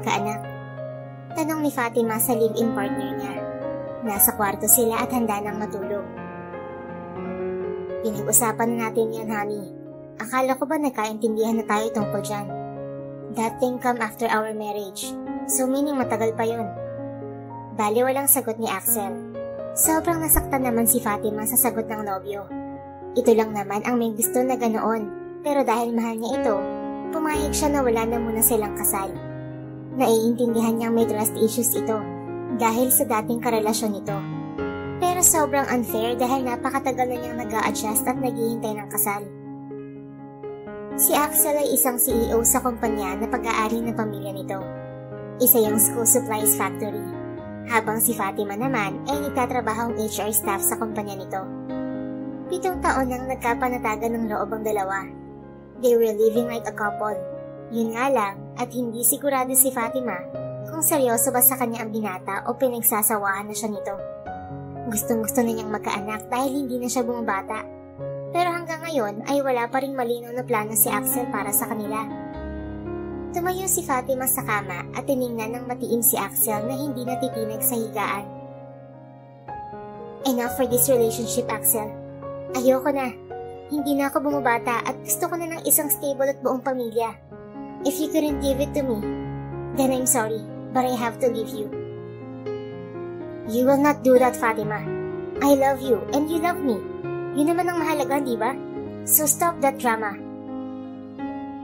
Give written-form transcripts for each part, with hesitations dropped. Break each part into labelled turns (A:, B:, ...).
A: magkaanak? Tanong ni Fatima sa live-in partner niya. Nasa kwarto sila at handa nang matulog. Pinag-usapan na natin yan, honey. Akala ko ba nagkaintindihan na tayo tungkol dyan? That thing come after our marriage. So meaning matagal pa yun. Bali walang sagot ni Axel. Sobrang nasaktan naman si Fatima sa sagot ng nobyo. Ito lang naman ang may gusto na ganoon. Pero dahil mahal niya ito, pumayag siya na wala na muna silang kasal. Naiintindihan niyang may trust issues ito dahil sa dating karelasyon nito. Pero sobrang unfair dahil napakatagal na niyang nag-a-adjust at naghihintay ng kasal. Si Axel ay isang CEO sa kumpanya na pag-aari ng pamilya nito. Isa yung school supplies factory. Habang si Fatima naman ay nagtatrabahong HR staff sa kumpanya nito. 7 taon nang nagkapanatagan ng loob ang dalawa. They were living like a couple. Yun nga lang at hindi sigurado si Fatima kung seryoso ba sa kanya ang binata o pinagsasawahan na siya nito. Gustong-gusto na niyang magkaanak dahil hindi na siya bumabata. Pero hanggang ngayon ay wala pa ring malinaw na plano si Axel para sa kanila. Tumayo si Fatima sa kama at tiningnan ng matiim si Axel na hindi natitinag sa higaan. Enough for this relationship, Axel. Ayoko na. Hindi na ako bumabata at gusto ko na ng isang stable at buong pamilya. If you couldn't give it to me, then I'm sorry, but I have to leave you. You will not do that, Fatima. I love you and you love me. Yun naman ang mahalaga, di ba? So stop that drama.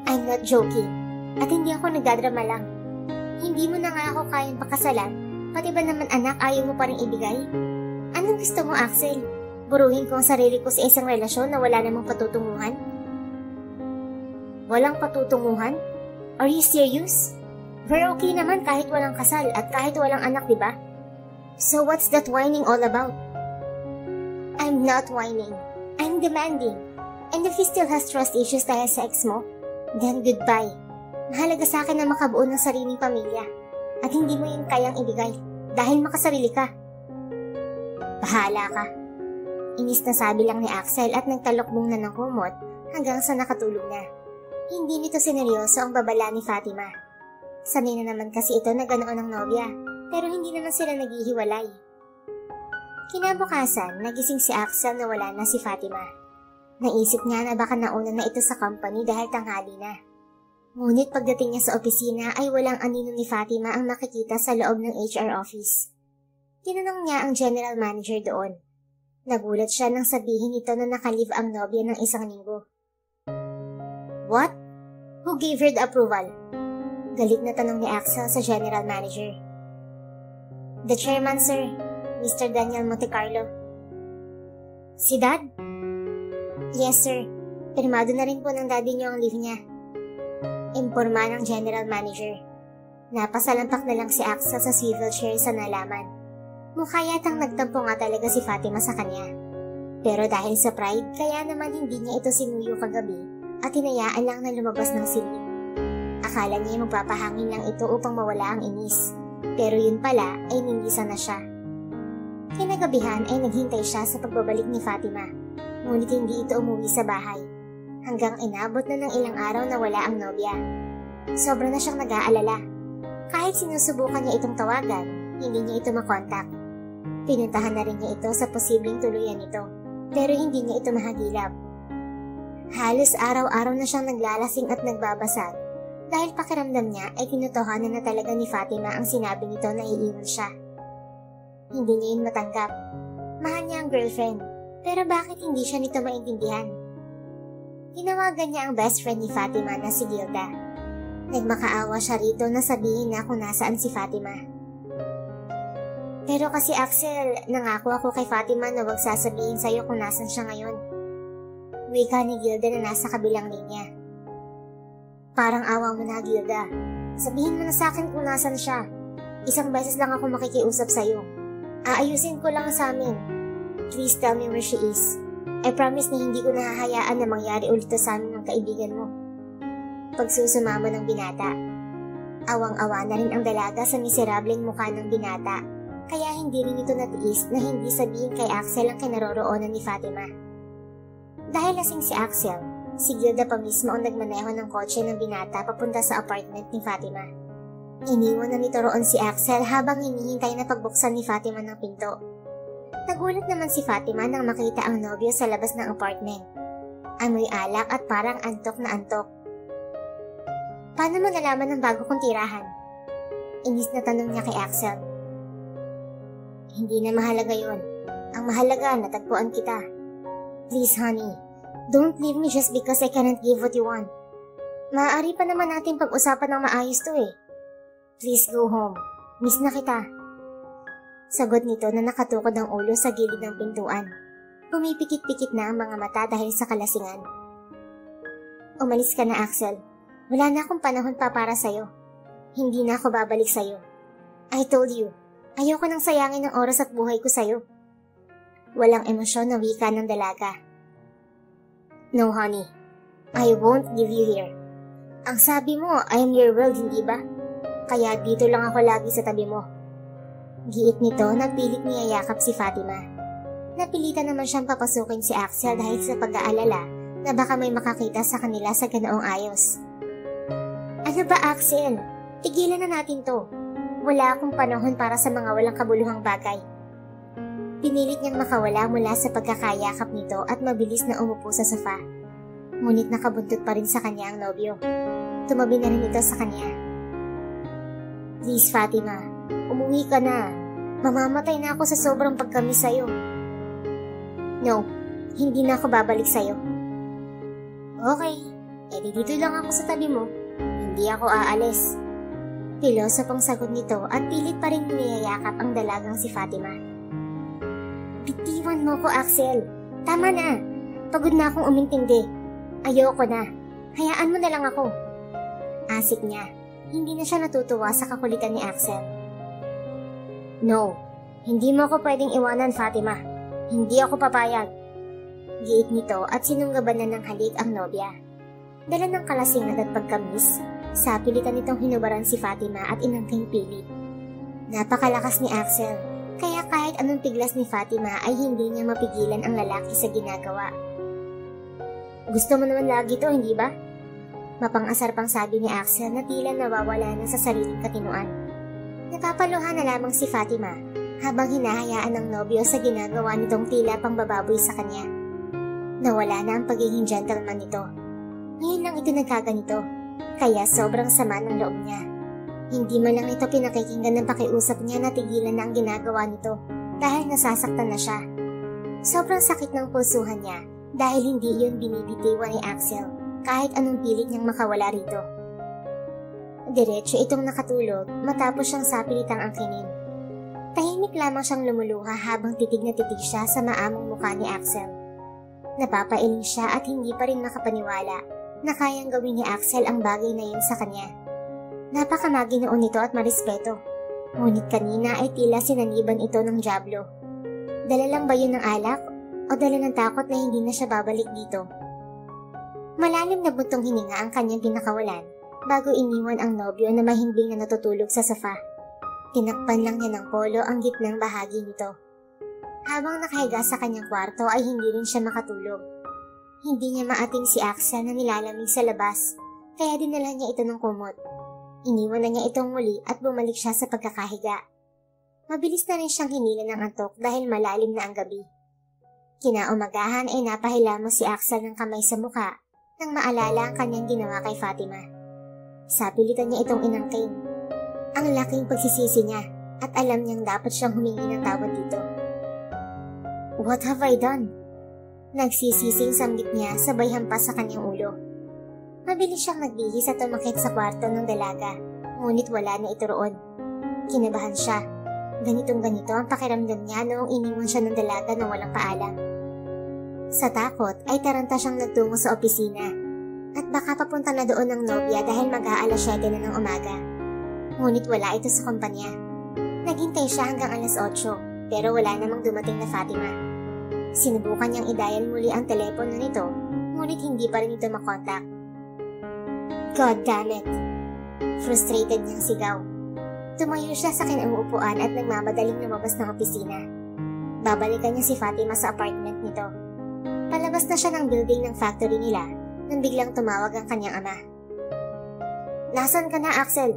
A: I'm not joking. At hindi ako nagdadrama lang. Hindi mo na nga ako kayang pakasalan, pati ba naman anak ayaw mo pa rin ibigay? Anong gusto mo, Axel? Buruhin ko ang sarili ko sa isang relasyon na wala namang patutunguhan? Walang patutunguhan? Are you serious? We're okay naman kahit walang kasal at kahit walang anak, di ba? So what's that whining all about? I'm not whining. I'm demanding. And if he still has trust issues dahil sa ex mo, then goodbye. Mahalaga sa akin na makabuo ng sariling pamilya. At hindi mo yun kayang ibigay dahil makasarili ka. Bahala ka. Inis na sabi lang ni Axel at nagtalokbong na ng kumot hanggang sa nakatulog na. Hindi nito sineryoso ang babala ni Fatima. Sanay na naman kasi ito na ganoon ang nobya, pero hindi naman sila naghihiwalay. Kinabukasan, nagising si Axel na wala na si Fatima. Naisip niya na baka nauna na ito sa company dahil tanghali na. Ngunit pagdating niya sa opisina ay walang anino ni Fatima ang makikita sa loob ng HR office. Tinanong niya ang general manager doon. Nagulat siya nang sabihin nito na nakalive ang nobya ng 1 linggo. What? Who gave her the approval? Galit na tanong ni Axel sa general manager. The chairman, sir. Mr. Daniel Montecarlo. Si Dad? Yes, sir. Pirmado na rin po ng daddy niyo ang leave niya. Imporma ng general manager. Napasalampak na lang si Axel sa swivel chair sa nalaman. Mukha yatang nagtampo nga talaga si Fatima sa kanya. Pero dahil sa pride, kaya naman hindi niya ito sinuyo kagabi at hinayaan lang na lumabas ng silid. Akala niya magpapahangin lang ito upang mawala ang inis. Pero yun pala ay nindisan na siya. Kinagabihan ay naghintay siya sa pagbabalik ni Fatima, ngunit hindi ito umuwi sa bahay. Hanggang inabot na ng ilang araw na wala ang nobya. Sobra na siyang nag-aalala. Kahit sinusubukan niya itong tawagan, hindi niya ito makontak. Pinuntahan na rin niya ito sa posibleng tuluyan nito, pero hindi niya ito mahagilap. Halos araw-araw na siyang naglalasing at nagbabasag dahil pakiramdam niya ay tinutuhanan na talaga ni Fatima ang sinabi nito na iiwan siya. Hindi niya yun matanggap. Mahal niya ang girlfriend, pero bakit hindi siya nito maintindihan? Tinawagan niya ang best friend ni Fatima na si Gilda. Nagmakaawa siya rito na sabihin na kung nasaan si Fatima. Pero kasi Axel, nangako ako kay Fatima na wag sasabihin sa'yo kung nasan siya ngayon. Wika ni Gilda na nasa kabilang linya. Parang awa mo na, Gilda. Sabihin mo na sa akin kung nasan siya. Isang beses lang ako makikiusap sa'yo. Aayusin ko lang sa amin. Please tell me where she is. I promise na hindi ko nahahayaan na mangyari ulit sa amin ng kaibigan mo. Pagsusumamo ng binata. Awang-awa na rin ang dalaga sa miserableng mukha ng binata, kaya hindi rin ito natiis na hindi sabihin kay Axel ang kinaroroonan ni Fatima. Dahil lasing si Axel, si Gilda pa mismo ang nagmaneho ng kotse ng binata papunta sa apartment ni Fatima. Iniwan na nito roon si Axel habang hinihintay na pagbuksan ni Fatima ng pinto. Nagulat naman si Fatima nang makita ang nobyo sa labas ng apartment. Amoy alak at parang antok na antok. Paano mo nalaman ang bago kong tirahan? Inis na tanong niya kay Axel. Hindi na mahalaga yun. Ang mahalaga, natagpuan kita. Please honey, don't leave me just because I cannot give what you want. Maaari pa naman natin pag-usapan ng maayos to eh. Please go home. Miss na kita. Sagot nito na nakatukod ang ulo sa gilid ng pintuan. Pumipikit-pikit na ang mga mata dahil sa kalasingan. Umalis ka na, Axel. Wala na akong panahon pa para sa'yo. Hindi na ako babalik sa'yo. I told you, ayoko nang sayangin ang oras at buhay ko sa'yo. Walang emosyon na wika ng dalaga. No honey, I won't leave you here. Ang sabi mo, I am your world, hindi ba? Kaya dito lang ako lagi sa tabi mo. Giit nito na pilit niyayakap si Fatima. Napilitan naman siyang papasukin si Axel dahil sa pag-aalala na baka may makakita sa kanila sa ganoong ayos. Ano ba, Axel? Tigilan na natin to. Wala akong panahon para sa mga walang kabuluhang bagay. Pinilit niyang makawala mula sa pagkakayakap nito at mabilis na umupo sa sofa. Ngunit nakabuntot pa rin sa kanya ang nobyo. Tumabi na rin ito sa kanya. Please, Fatima, umuwi ka na. Mamamatay na ako sa sobrang pagkamis sa'yo. No, hindi na ako babalik sa'yo. Okay, edi dito lang ako sa tabi mo. Hindi ako aalis. Pilosopong sagot nito at pilit pa rin niyayakap ang dalagang si Fatima. Bitiwan mo ko, Axel. Tama na. Pagod na akong umintindi. Ayoko na. Hayaan mo na lang ako. Asik niya. Hindi na siya natutuwa sa kakulitan ni Axel. No, hindi mo ako pwedeng iwanan, Fatima. Hindi ako papayag. Giit nito at sinunggaban na ng halik ang nobya. Dala ng kalasingan at pagkamis, sa pilitan nitong hinubaran si Fatima at inangking pilit. Napakalakas ni Axel, kaya kahit anong piglas ni Fatima ay hindi niya mapigilan ang lalaki sa ginagawa. Gusto mo naman lagi to, hindi ba? Mapang-asar pang sabi ni Axel na tila nawawala na sa sariling katinuan. Napapaluhan na lamang si Fatima habang hinahayaan ng nobyo sa ginagawa nitong tila pang bababoy sa kanya. Nawala na ang pagiging gentleman nito. Ngayon lang ito nagkaganito, kaya sobrang sama ng loob niya. Hindi man lang ito pinakikinggan ng pakiusap niya na tigilan na ang ginagawa nito dahil nasasaktan na siya. Sobrang sakit ng pusuhan niya dahil hindi yun binibitiwan ni Axel kahit anong pilit niyang makawala rito. Diretso itong nakatulog matapos siyang sapilitang angkinin. Tahimik lamang siyang lumuluha habang titig na titig siya sa maamong mukha ni Axel. Napapailing siya at hindi pa rin makapaniwala na kayang gawin ni Axel ang bagay na yun sa kanya. Napakamaginoon nito at marespeto. Ngunit kanina ay tila sinaniban ito ng dyablo. Dala lang ba yun ng alak o dala ng takot na hindi na siya babalik dito? Malalim na buntong hininga ang kanyang pinakawalan bago iniwan ang nobyo na mahimbing na natutulog sa sofa. Tinakpan lang niya ng polo ang gitnang bahagi nito. Habang nakahiga sa kanyang kwarto ay hindi rin siya makatulog. Hindi niya maating si Axel na nilalamig sa labas, kaya dinala niya ito ng kumot. Iniwan na niya itong muli at bumalik siya sa pagkakahiga. Mabilis na rin siyang hinila ng antok dahil malalim na ang gabi. Kinaumagahan ay napahilamos si Axel ng kamay sa mukha nang maalala ang kanyang ginawa kay Fatima. Sapilitan niya itong inangkin. Ang laking pagsisisi niya at alam niyang dapat siyang humingi ng tawad dito. What have I done? Nagsisising samgit niya sabay hampas sa kanyang ulo. Mabilis siyang nagbihis at tumakit sa kwarto ng dalaga, ngunit wala na ito roon. Kinabahan siya. Ganitong-ganito ang pakiramdam niya noong iniwan siya ng dalaga nang walang paalam. Sa takot ay taranta siyang nagtungo sa opisina at baka papunta na doon ng nobya dahil mag-aalas 7 na ng umaga. Ngunit wala ito sa kumpanya. Naghintay siya hanggang alas 8 pero wala namang dumating na Fatima. Sinubukan niyang i-dial muli ang telepono nito ngunit hindi pa rin ito makontak. God damn it! Frustrated niyang sigaw. Tumayo siya sa kanyang upuan at nagmamadaling lumabas ng opisina. Babalikan niya si Fatima sa apartment nito. Palabas na siya ng building ng factory nila nang biglang tumawag ang kanyang ama. Nasaan ka na, Axel?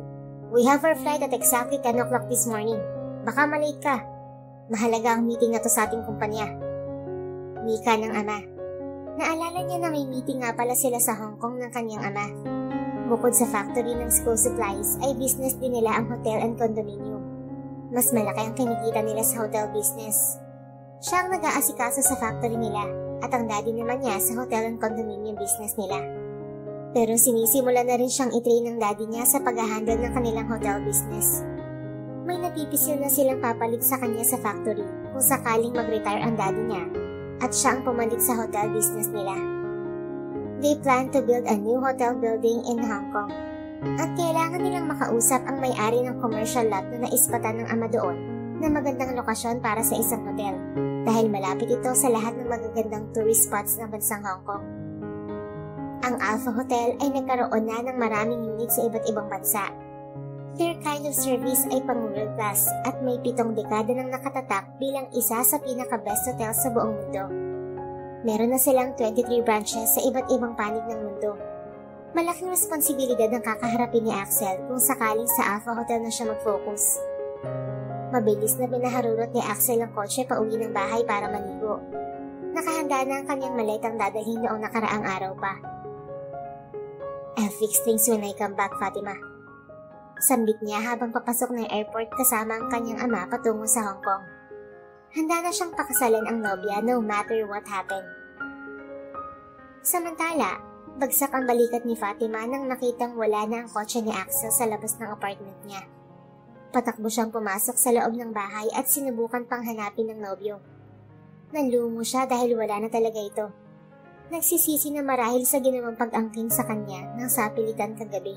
A: We have our flight at exactly 10 o'clock this morning. Baka malate ka. Mahalaga ang meeting na to sa ating kumpanya. Wika ng ama. Naalala niya na may meeting nga pala sila sa Hong Kong ng kanyang ama. Bukod sa factory ng school supplies, ay business din nila ang hotel and condominium. Mas malaki ang kinikita nila sa hotel business. Siya ang nag-aasikaso sa factory nila at ang daddy naman niya sa hotel and condominium business nila. Pero sinisimula na rin siyang itrain ng daddy niya sa pag-handle ng kanilang hotel business. May napipisil na silang papalit sa kanya sa factory kung sakaling mag-retire ang daddy niya at siya ang pumalit sa hotel business nila. They plan to build a new hotel building in Hong Kong at kailangan nilang makausap ang may-ari ng commercial lot na naispatan ng ama doon na magandang lokasyon para sa isang hotel dahil malapit ito sa lahat ng magagandang tourist spots ng bansang Hong Kong. Ang Alpha Hotel ay nagkaroon na ng maraming unit sa iba't ibang bansa. Their kind of service ay pang-world class at may 7 dekada nang nakatatak bilang isa sa pinaka-best hotel sa buong mundo. Meron na silang 23 branches sa iba't ibang panig ng mundo. Malaking responsibilidad ang kakaharapin ni Axel kung sakaling sa Alpha Hotel na siya mag-focus. Mabilis na binaharurot ni Axel ang kotse pauwi ng bahay para maligo. Nakahanda na ang kanyang maletang dadalhin noong nakaraang araw pa. I'll fix things when I come back, Fatima. Sambit niya habang papasok ng airport kasama ang kanyang ama patungo sa Hong Kong. Handa na siyang pakasalan ang nobya no matter what happened. Samantala, bagsak ang balikat ni Fatima nang makitang wala na ang kotse ni Axel sa labas ng apartment niya. Patakbo siyang pumasok sa loob ng bahay at sinubukan pang hanapin ng nobyo. Nanlumo siya dahil wala na talaga ito. Nagsisisi na marahil sa ginawang pag-angking sa kanya ng sapilitan kagabi.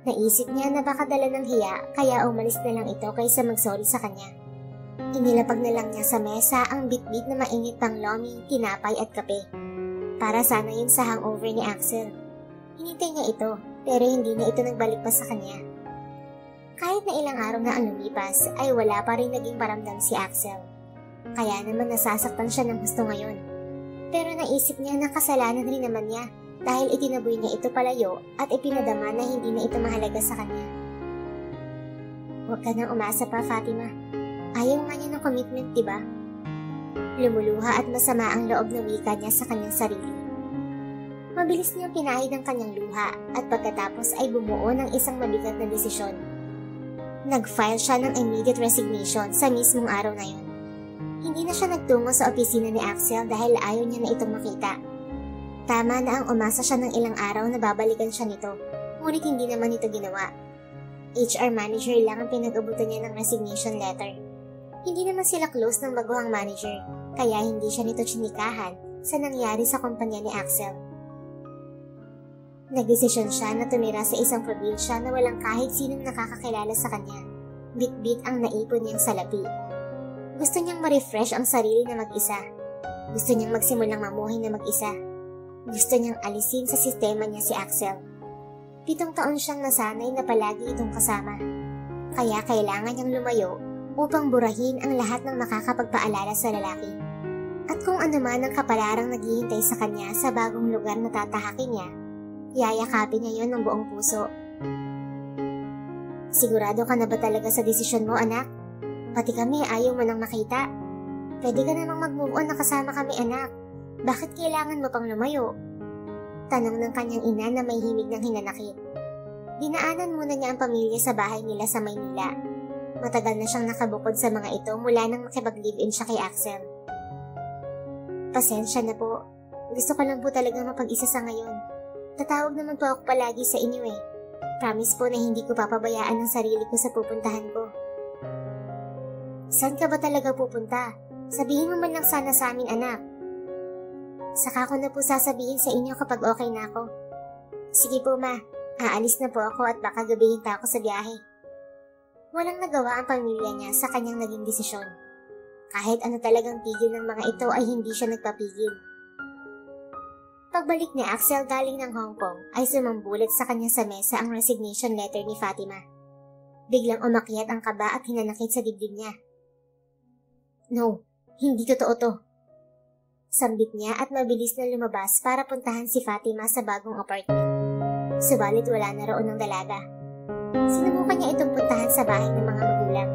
A: Naisip niya na baka dala ng hiya kaya umalis na lang ito kaysa mag-sorry sa kanya. Inilapag na lang niya sa mesa ang bit-bit na mainit pang lomi, tinapay at kape. Para sana yun sa hangover ni Axel. Hinintay niya ito pero hindi na ito nagbalik pa sa kanya. Kahit na ilang araw na ang lumipas ay wala pa rin naging paramdam si Axel. Kaya naman nasasaktan siya ng gusto ngayon. Pero naisip niya na kasalanan rin naman niya dahil itinaboy niya ito palayo at ipinadama na hindi na ito mahalaga sa kanya. Huwag ka nang umasa pa, Fatima. Ayaw nga niya ng commitment, diba? Lumuluha at masama ang loob na wika niya sa kanyang sarili. Mabilis niyang pinahid ang kanyang luha at pagkatapos ay bumuo ng isang mabigat na desisyon. Nag-file siya ng immediate resignation sa mismong araw na yun. Hindi na siya nagtungo sa opisina ni Axel dahil ayaw niya na itong makita. Tama na ang umasa siya ng ilang araw na babalikan siya nito, ngunit hindi naman ito ginawa. HR manager lang ang pinag-abutan niya ng resignation letter. Hindi naman sila close ng baguhang manager, kaya hindi siya nito tsinikahan sa nangyari sa kumpanya ni Axel. Nagdesisyon siya na tumira sa isang probinsya na walang kahit sinong nakakakilala sa kanya. Bit-bit ang naipon niyang salapi. Gusto niyang ma-refresh ang sarili na mag-isa. Gusto niyang magsimulang mamuhay na mag-isa. Gusto niyang alisin sa sistema niya si Axel. 7 taon siyang nasanay na palagi itong kasama. Kaya kailangan niyang lumayo upang burahin ang lahat ng makakapagpaalala sa lalaki. At kung ano man ang kapalarang naghihintay sa kanya sa bagong lugar na tatahakin niya, yayakapin niya yon ng buong puso. Sigurado ka na ba talaga sa desisyon mo, anak? Pati kami ayaw mo nang makita. Pwede ka namang mag-move on na kasama kami, anak. Bakit kailangan mo pang lumayo? Tanong ng kanyang ina na may himig ng hinanakit. Dinaanan muna niya ang pamilya sa bahay nila sa Maynila. Matagal na siyang nakabukod sa mga ito mula nang makipag-live-in siya kay Axel. Pasensya na po. Gusto ko lang po talaga mapag-isa sa ngayon. Tatawag naman po ako palagi sa inyo eh. Promise po na hindi ko papabayaan ang sarili ko sa pupuntahan ko. Saan ka ba talaga pupunta? Sabihin mo man lang sana sa amin, anak. Saka ko na po sasabihin sa inyo kapag okay na ako. Sige po ma, aalis na po ako at baka gabihin pa ako sa biyahe. Walang nagawa ang pamilya niya sa kanyang naging desisyon. Kahit ano talagang tigil ng mga ito ay hindi siya nagpapigil. Pagbalik ni Axel galing ng Hong Kong ay sumambulat sa kanya sa mesa ang resignation letter ni Fatima. Biglang umakyat ang kaba at hinanakit sa dibdib niya. No, hindi totoo to. Sambit niya at mabilis na lumabas para puntahan si Fatima sa bagong apartment. Subalit wala na roon ng dalaga. Sinubukan niya itong puntahan sa bahay ng mga magulang.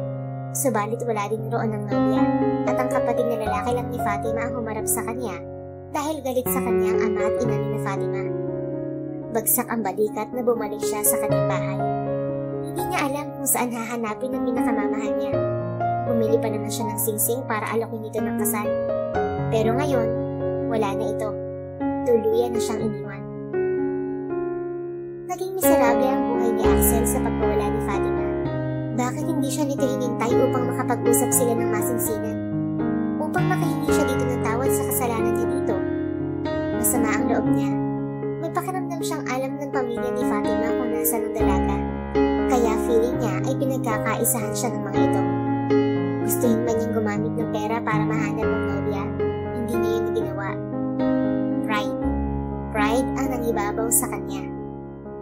A: Subalit wala din roon ng nobya at ang kapatid na lalaki lang ni Fatima ang humarap sa kanya dahil galit sa kanya ang ama at ina ni Fatima. Bagsak ang balikat na bumalik siya sa kanyang bahay. Hindi niya alam kung saan hahanapin ang pinakamamahal niya. Bumili pa naman siya ng singsing para alokin ito ng kasal. Pero ngayon, wala na ito. Tuluyan na siyang iniwan. Naging miserable ang buhay ni Axel sa pagkawala ni Fatima. Bakit hindi siya nito hinintay upang makapag-usap sila ng masinsinan? Upang makahingi siya dito ng tawad sa kasalanan niya dito? Masama ang loob niya. May pakiramdam siyang alam ng pamilya ni Fatima kung nasa ng dalaga. Kaya feeling niya ay pinagkakaisahan siya ng mga ito. Gustuhin man niyang gumamit ng pera para mahanap ng nobya, hindi niya yun ginawa. Pride. Pride ang nangibabaw sa kanya.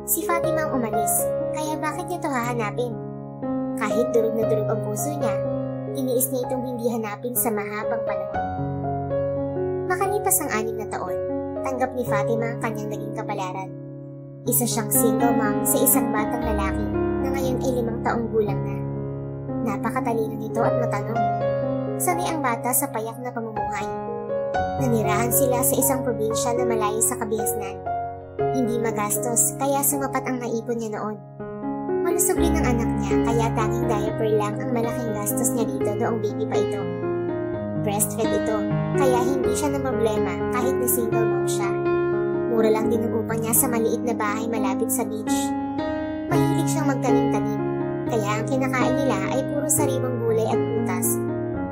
A: Si Fatima ang umalis, kaya bakit niya ito hahanapin? Kahit durog na durog ang puso niya, tiniis niya itong hindi hanapin sa mahabang panahon. Makalipas ang 6 na taon, tanggap ni Fatima ang kanyang naging kapalaran. Isa siyang single mom sa isang batang lalaki na ngayon ay 5 taong gulang na. Napakatalino nito at matanong. Sanay ang bata sa payak na pamumuhay. Nanirahan sila sa isang probinsya na malayo sa kabihasnan. Hindi magastos kaya sumapat ang naipon niya noon. Malusog rin ang anak niya kaya tanging diaper lang ang malaking gastos niya dito noong baby pa ito. Breastfed ito kaya hindi siya na problema kahit na single mom siya. Mura lang din ang upa niya sa maliit na bahay malapit sa beach. Mahilig siyang magtanim-tanim kaya ang kinakain nila ay puro sariwang gulay at prutas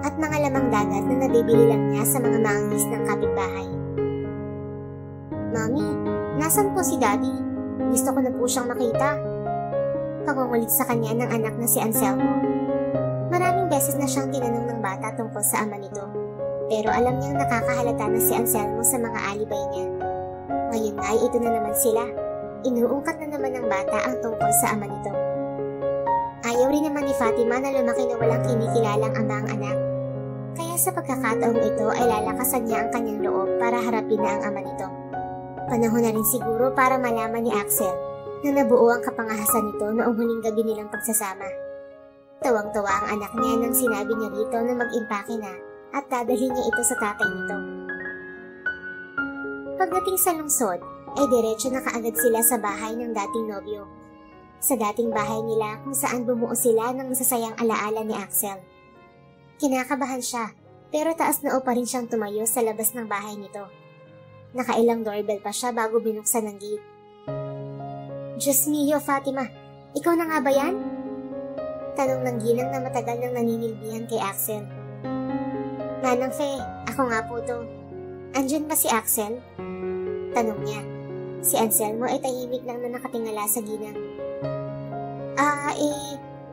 A: at mga lamang dagat na nabibili lang niya sa mga mangis ng kapitbahay. Mami, nasan po si Daddy? Gusto ko na po siyang makita. Pangungulit sa kanya ng anak na si Anselmo. Maraming beses na siyang tinanong ng bata tungkol sa ama nito. Pero alam niyang nakakahalata na si Anselmo sa mga alibay niya. Ngayon ay ito na naman sila. Inuungkat na naman ng bata ang tungkol sa ama nito. Ayaw rin naman ni Fatima na lumaki na walang kinikilalang ama ang anak. Kaya sa pagkakataong ito ay lalakasan niya ang kanyang loob para harapin na ang ama nito. Panahon na rin siguro para malaman ni Axel na nabuo ang kapangahasan nito noong huling gabi nilang pagsasama. Tawang-tawa ang anak niya nang sinabi niya rito na mag-impake na at dadalhin niya ito sa tatay nito. Pagdating sa lungsod, ay diretso na kaagad sila sa bahay ng dating nobyo. Sa dating bahay nila kung saan bumuo sila ng masasayang alaala ni Axel. Kinakabahan siya, pero taas na pa rin siyang tumayo sa labas ng bahay nito. Nakailang doorbell pa siya bago binuksan ng gate. Diyos mio, Fatima, ikaw na nga ba yan? Tanong ng ginang na matagal nang naninilbihan kay Axel. Manang Fe, ako nga po to. Andyan ba si Axel? Tanong niya. Si Anselmo ay tahimik lang na nakatingala sa ginang.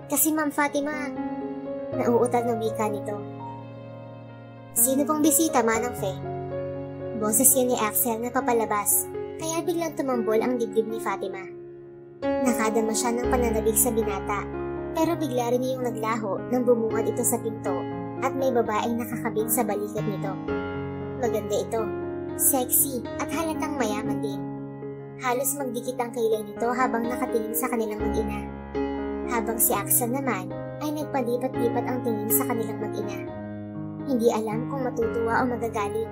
A: Kasi Ma'am Fatima, nauutal ng wika nito. Sino pong bisita, Manang Fe? Boses yun ni Axel na papalabas, kaya biglang tumambol ang dibdib ni Fatima. Nakadama siya ng pananabig sa binata, pero bigla rin yung naglaho nang bumungad ito sa pinto at may babaeng nakakabit sa balikat nito. Maganda ito, sexy at halatang mayaman din. Halos magdikit ang kilay nito habang nakatingin sa kanilang mag-ina. Habang si Axel naman ay nagpalipat-lipat ang tingin sa kanilang mag-ina. Hindi alam kung matutuwa o magagalit.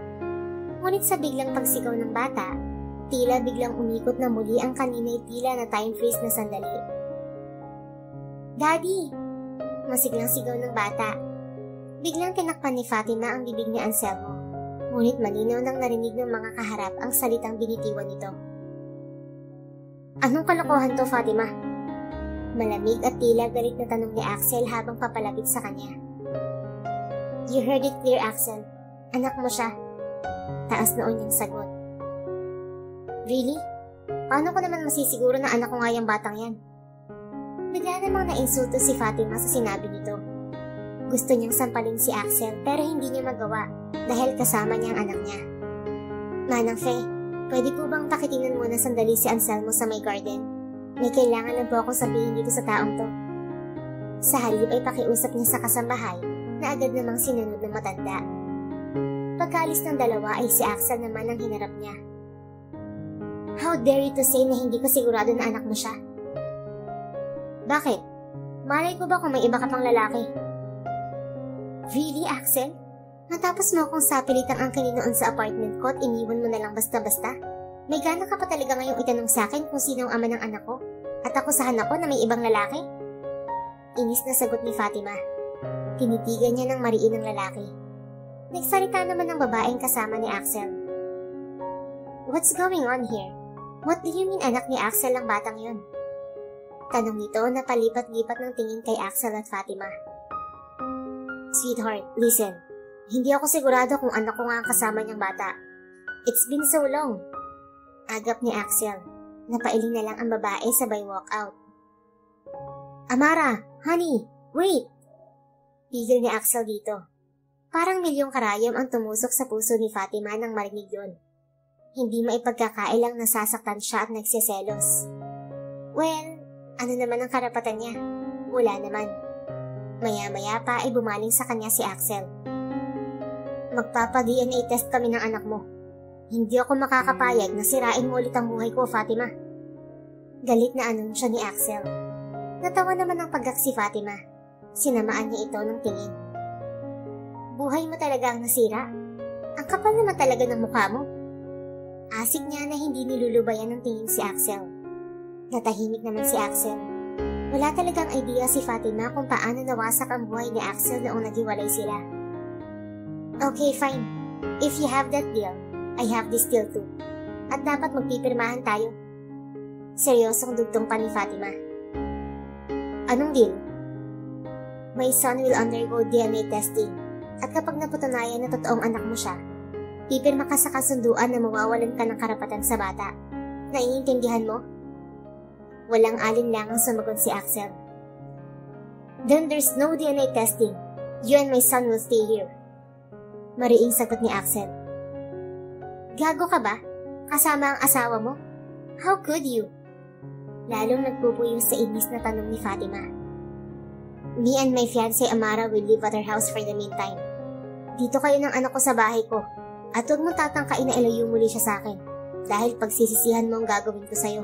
A: Ngunit sa biglang pagsigaw ng bata, tila biglang umikot na muli ang kanina'y tila na time freeze na sandali. Daddy! Masiglang sigaw ng bata. Biglang tinakpan ni Fatima ang bibig ni Anselmo. Ngunit malinaw nang narinig ng mga kaharap ang salitang binitiwan nito. Anong kalokohan to, Fatima? Malamig at tila galit na tanong ni Axel habang papalapit sa kanya. You heard it clear, Axel. Anak mo siya. Taas noon niyang sagot. Really? Paano ko naman masisiguro na anak ko nga yung batang yan? Bigla namang nainsulto si Fatima sa sinabi nito. Gusto niyang sampalin si Axel pero hindi niya magawa dahil kasama niya ang anak niya. Manang Fe, pwede po bang pakitingnan muna sandali si Anselmo sa may garden? May kailangan lang po akong sabihin dito sa taong to. Sa halip ay pakiusap niya sa kasambahay na agad namang sinunod ng matanda. Pagkaalis ng dalawa ay si Axel naman ang hinarap niya. How dare you to say na hindi ko sigurado na anak mo siya? Bakit? Malay ko ba kung may iba ka pang lalaki? Really, Axel? Matapos mo akong sapilitang ang kininoon sa apartment ko at iniwan mo na lang basta-basta? May gana ka pa talaga ngayong itanong sa akin kung sino ang ama ng anak ko? At akusahan ako na may ibang lalaki? Inis na sagot ni Fatima. Tinitigan niya ng mariin ng lalaki. Nagsalita naman ng babaeng kasama ni Axel. What's going on here? What do you mean anak ni Axel ang batang yun? Tanong nito na palipat-lipat ng tingin kay Axel at Fatima. Sweetheart, listen. Hindi ako sigurado kung anak ko nga ang kasama niyang bata. It's been so long. Agap ni Axel. Napailing na lang ang babae sabay walkout. Amara! Honey! Wait! Pigil ni Axel dito. Parang milyong karayom ang tumusok sa puso ni Fatima nang marinig yun. Hindi maipagkakailang nasasaktan siya at nagsiselos. Well, ano naman ang karapatan niya? Wala naman. Maya-maya pa ay bumaling sa kanya si Axel. Magpapag-DNA test kami ng anak mo. Hindi ako makakapayag na sirain mo ulit ang buhay ko, Fatima. Galit na anunsyo ni Axel. Natawa naman ang paggak si Fatima. Sinamaan niya ito ng tingin. Buhay mo talaga ang nasira? Ang kapal naman talaga ng mukha mo. Asik niya na hindi nilulubayan ng tingin si Axel. Natahimik naman si Axel. Wala talagang idea si Fatima kung paano nawasak ang buhay ni Axel noong naghiwalay sila. Okay, fine. If you have that deal, I have this deal too. At dapat magpipirmahan tayo. Seryosong dugtong pa ni Fatima. Anong deal? My son will undergo DNA testing. At kapag napatunayan na totoong anak mo siya, pipirma ka sa kasunduan na mawawalan ka ng karapatan sa bata. Naiintindihan mo? Walang alinlangang sumagot si Axel. Then there's no DNA testing. You and my son will stay here. Mariing sagot ni Axel. Gago ka ba? Kasama ang asawa mo? How could you? Lalong nagpupuyong sa inis na tanong ni Fatima. Me and my fiancé Amara will live at our house for the meantime. Dito kayo ng anak ko sa bahay ko. At huwag mong tatangkain na ilayo muli siya sa akin. Dahil pagsisisihan mo ang gagawin ko sa'yo.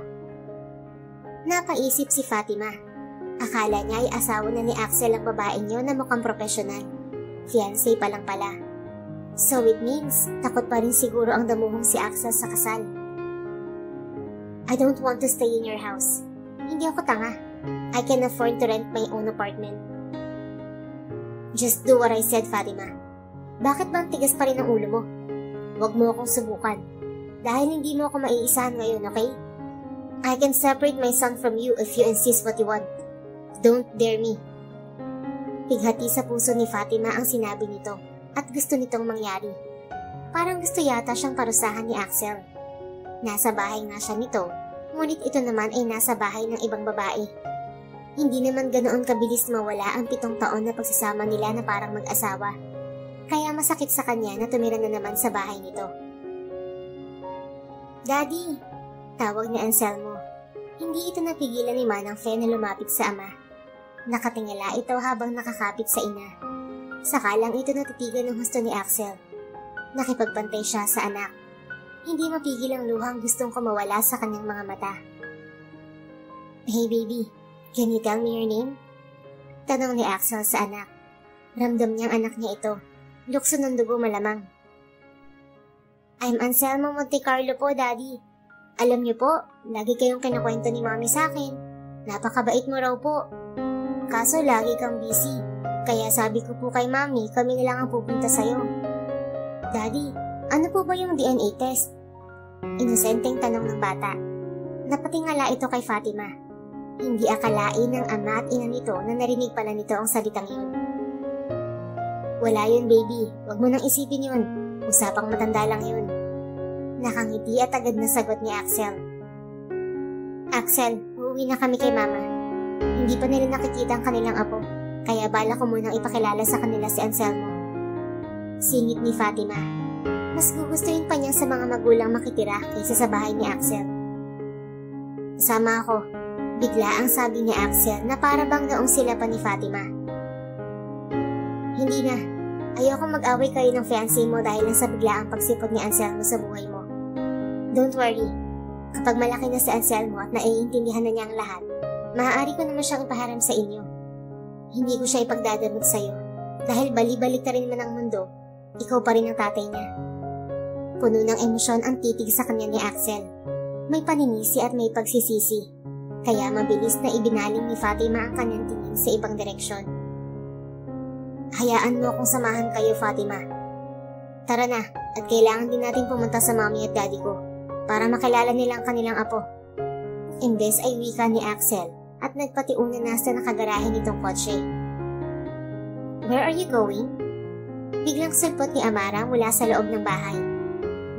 A: Napaisip si Fatima. Akala niya ay asawa na ni Axel ang babaeng niyo na mukhang profesional. Fiancé pa lang pala. So it means, takot pa rin siguro ang damuhong si Axel sa kasal. I don't want to stay in your house. Hindi ako tanga. I can afford to rent my own apartment. Just do what I said, Fatima. Bakit ba ang tigas pa rin ang ulo mo? Huwag mo akong subukan. Dahil hindi mo ako maiisahan ngayon, okay? I can separate my son from you if you insist what you want. Don't dare me. Pighati sa puso ni Fatima ang sinabi nito at gusto nitong mangyari. Parang gusto yata siyang parusahan ni Axel. Nasa bahay nga siya nito, ngunit ito naman ay nasa bahay ng ibang babae. Hindi naman ganoon kabilis mawala ang 7 taon na pagsasama nila na parang mag-asawa. Kaya masakit sa kanya na tumira na naman sa bahay nito. Daddy! Tawag ni Anselmo. Hindi ito napigilan ni Manang Fe na lumapit sa ama. Nakatingala ito habang nakakapit sa ina. Sakalang ito natitigan ng husto ni Axel. Nakipagbantay siya sa anak. Hindi mapigil ang luhang gustong kumawala sa kanyang mga mata. Hey baby, can you tell me your name? Tanong ni Axel sa anak. Ramdam niyang anak niya ito. Lukso ng dugo malamang. I'm Anselmo Montecarlo po, Daddy. Alam niyo po, lagi kayong kinakwento ni Mami sa akin. Napakabait mo raw po. Kaso lagi kang busy. Kaya sabi ko po kay Mami, kami na lang ang pupunta sa'yo. Daddy, ano po ba yung DNA test? Inosenteng tanong ng bata. Napatingala ito kay Fatima. Hindi akalain ng ama at ina nito na narinig pala nito ang salitang yun. Wala yun, baby. Huwag mo nang isipin yun. Usapang matanda lang yun. Nakangiti at agad na sagot ni Axel. Axel, uuwi na kami kay Mama. Hindi pa nila nakikita ang kanilang apo, kaya bala ko munang ipakilala sa kanila si Anselmo. Singit ni Fatima. Mas gugustuhin pa niya sa mga magulang makitira kaysa sa bahay ni Axel. Sama ako. Bigla ang sabi ni Axel na para bang gaong sila pa ni Fatima. Hindi na. Ayoko mag-away kayo ng fiancé mo dahil lang sa biglaang pagsipot ni Anselmo sa buhay mo. Don't worry. Kapag malaki na si Anselmo at naiintindihan na niya ang lahat, Maaari ko naman siyang ipaharap sa inyo. Hindi ko siya ipagdadamot sa'yo. Dahil bali-balik na rin man ang mundo, ikaw pa rin ang tatay niya. Puno ng emosyon ang titig sa kanya ni Axel. May paninisi at may pagsisisi. Kaya mabilis na ibinaling ni Fatima ang kanyang tingin sa ibang direksyon. Hayaan mo akong samahan kayo, Fatima. Tara na, at kailangan din natin pumunta sa mommy at daddy ko para makilala nila ang kanilang apo. Imbes ay wika ni Axel at nagpatiunan na sa nakagarahe nitong kotse. Where are you going? Biglang sulpot ni Amara mula sa loob ng bahay.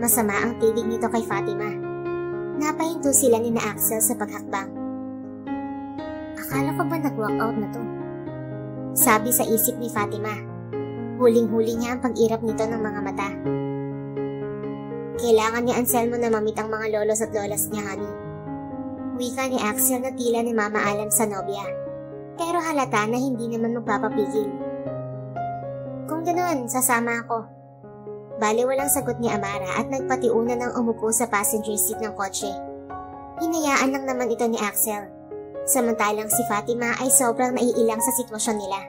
A: Masama ang titig nito kay Fatima. Napahinto sila ni na Axel sa paghakbang. Akala ko ba nag-walk out na to? Sabi sa isip ni Fatima. Huling-huli niya ang pag-irap nito ng mga mata. Kailangan ni Anselmo na mamit ang mga lolos at lolas niya, honey. Wika ni Axel na tila ni Mama alam sa nobya. Pero halata na hindi naman magpapapigil. Kung ganoon, sasama ako. Bale walang sagot ni Amara at nagpatiunan ng umupo sa passenger seat ng kotse. Hinayaan lang naman ito ni Axel. Samantalang si Fatima ay sobrang naiilang sa sitwasyon nila.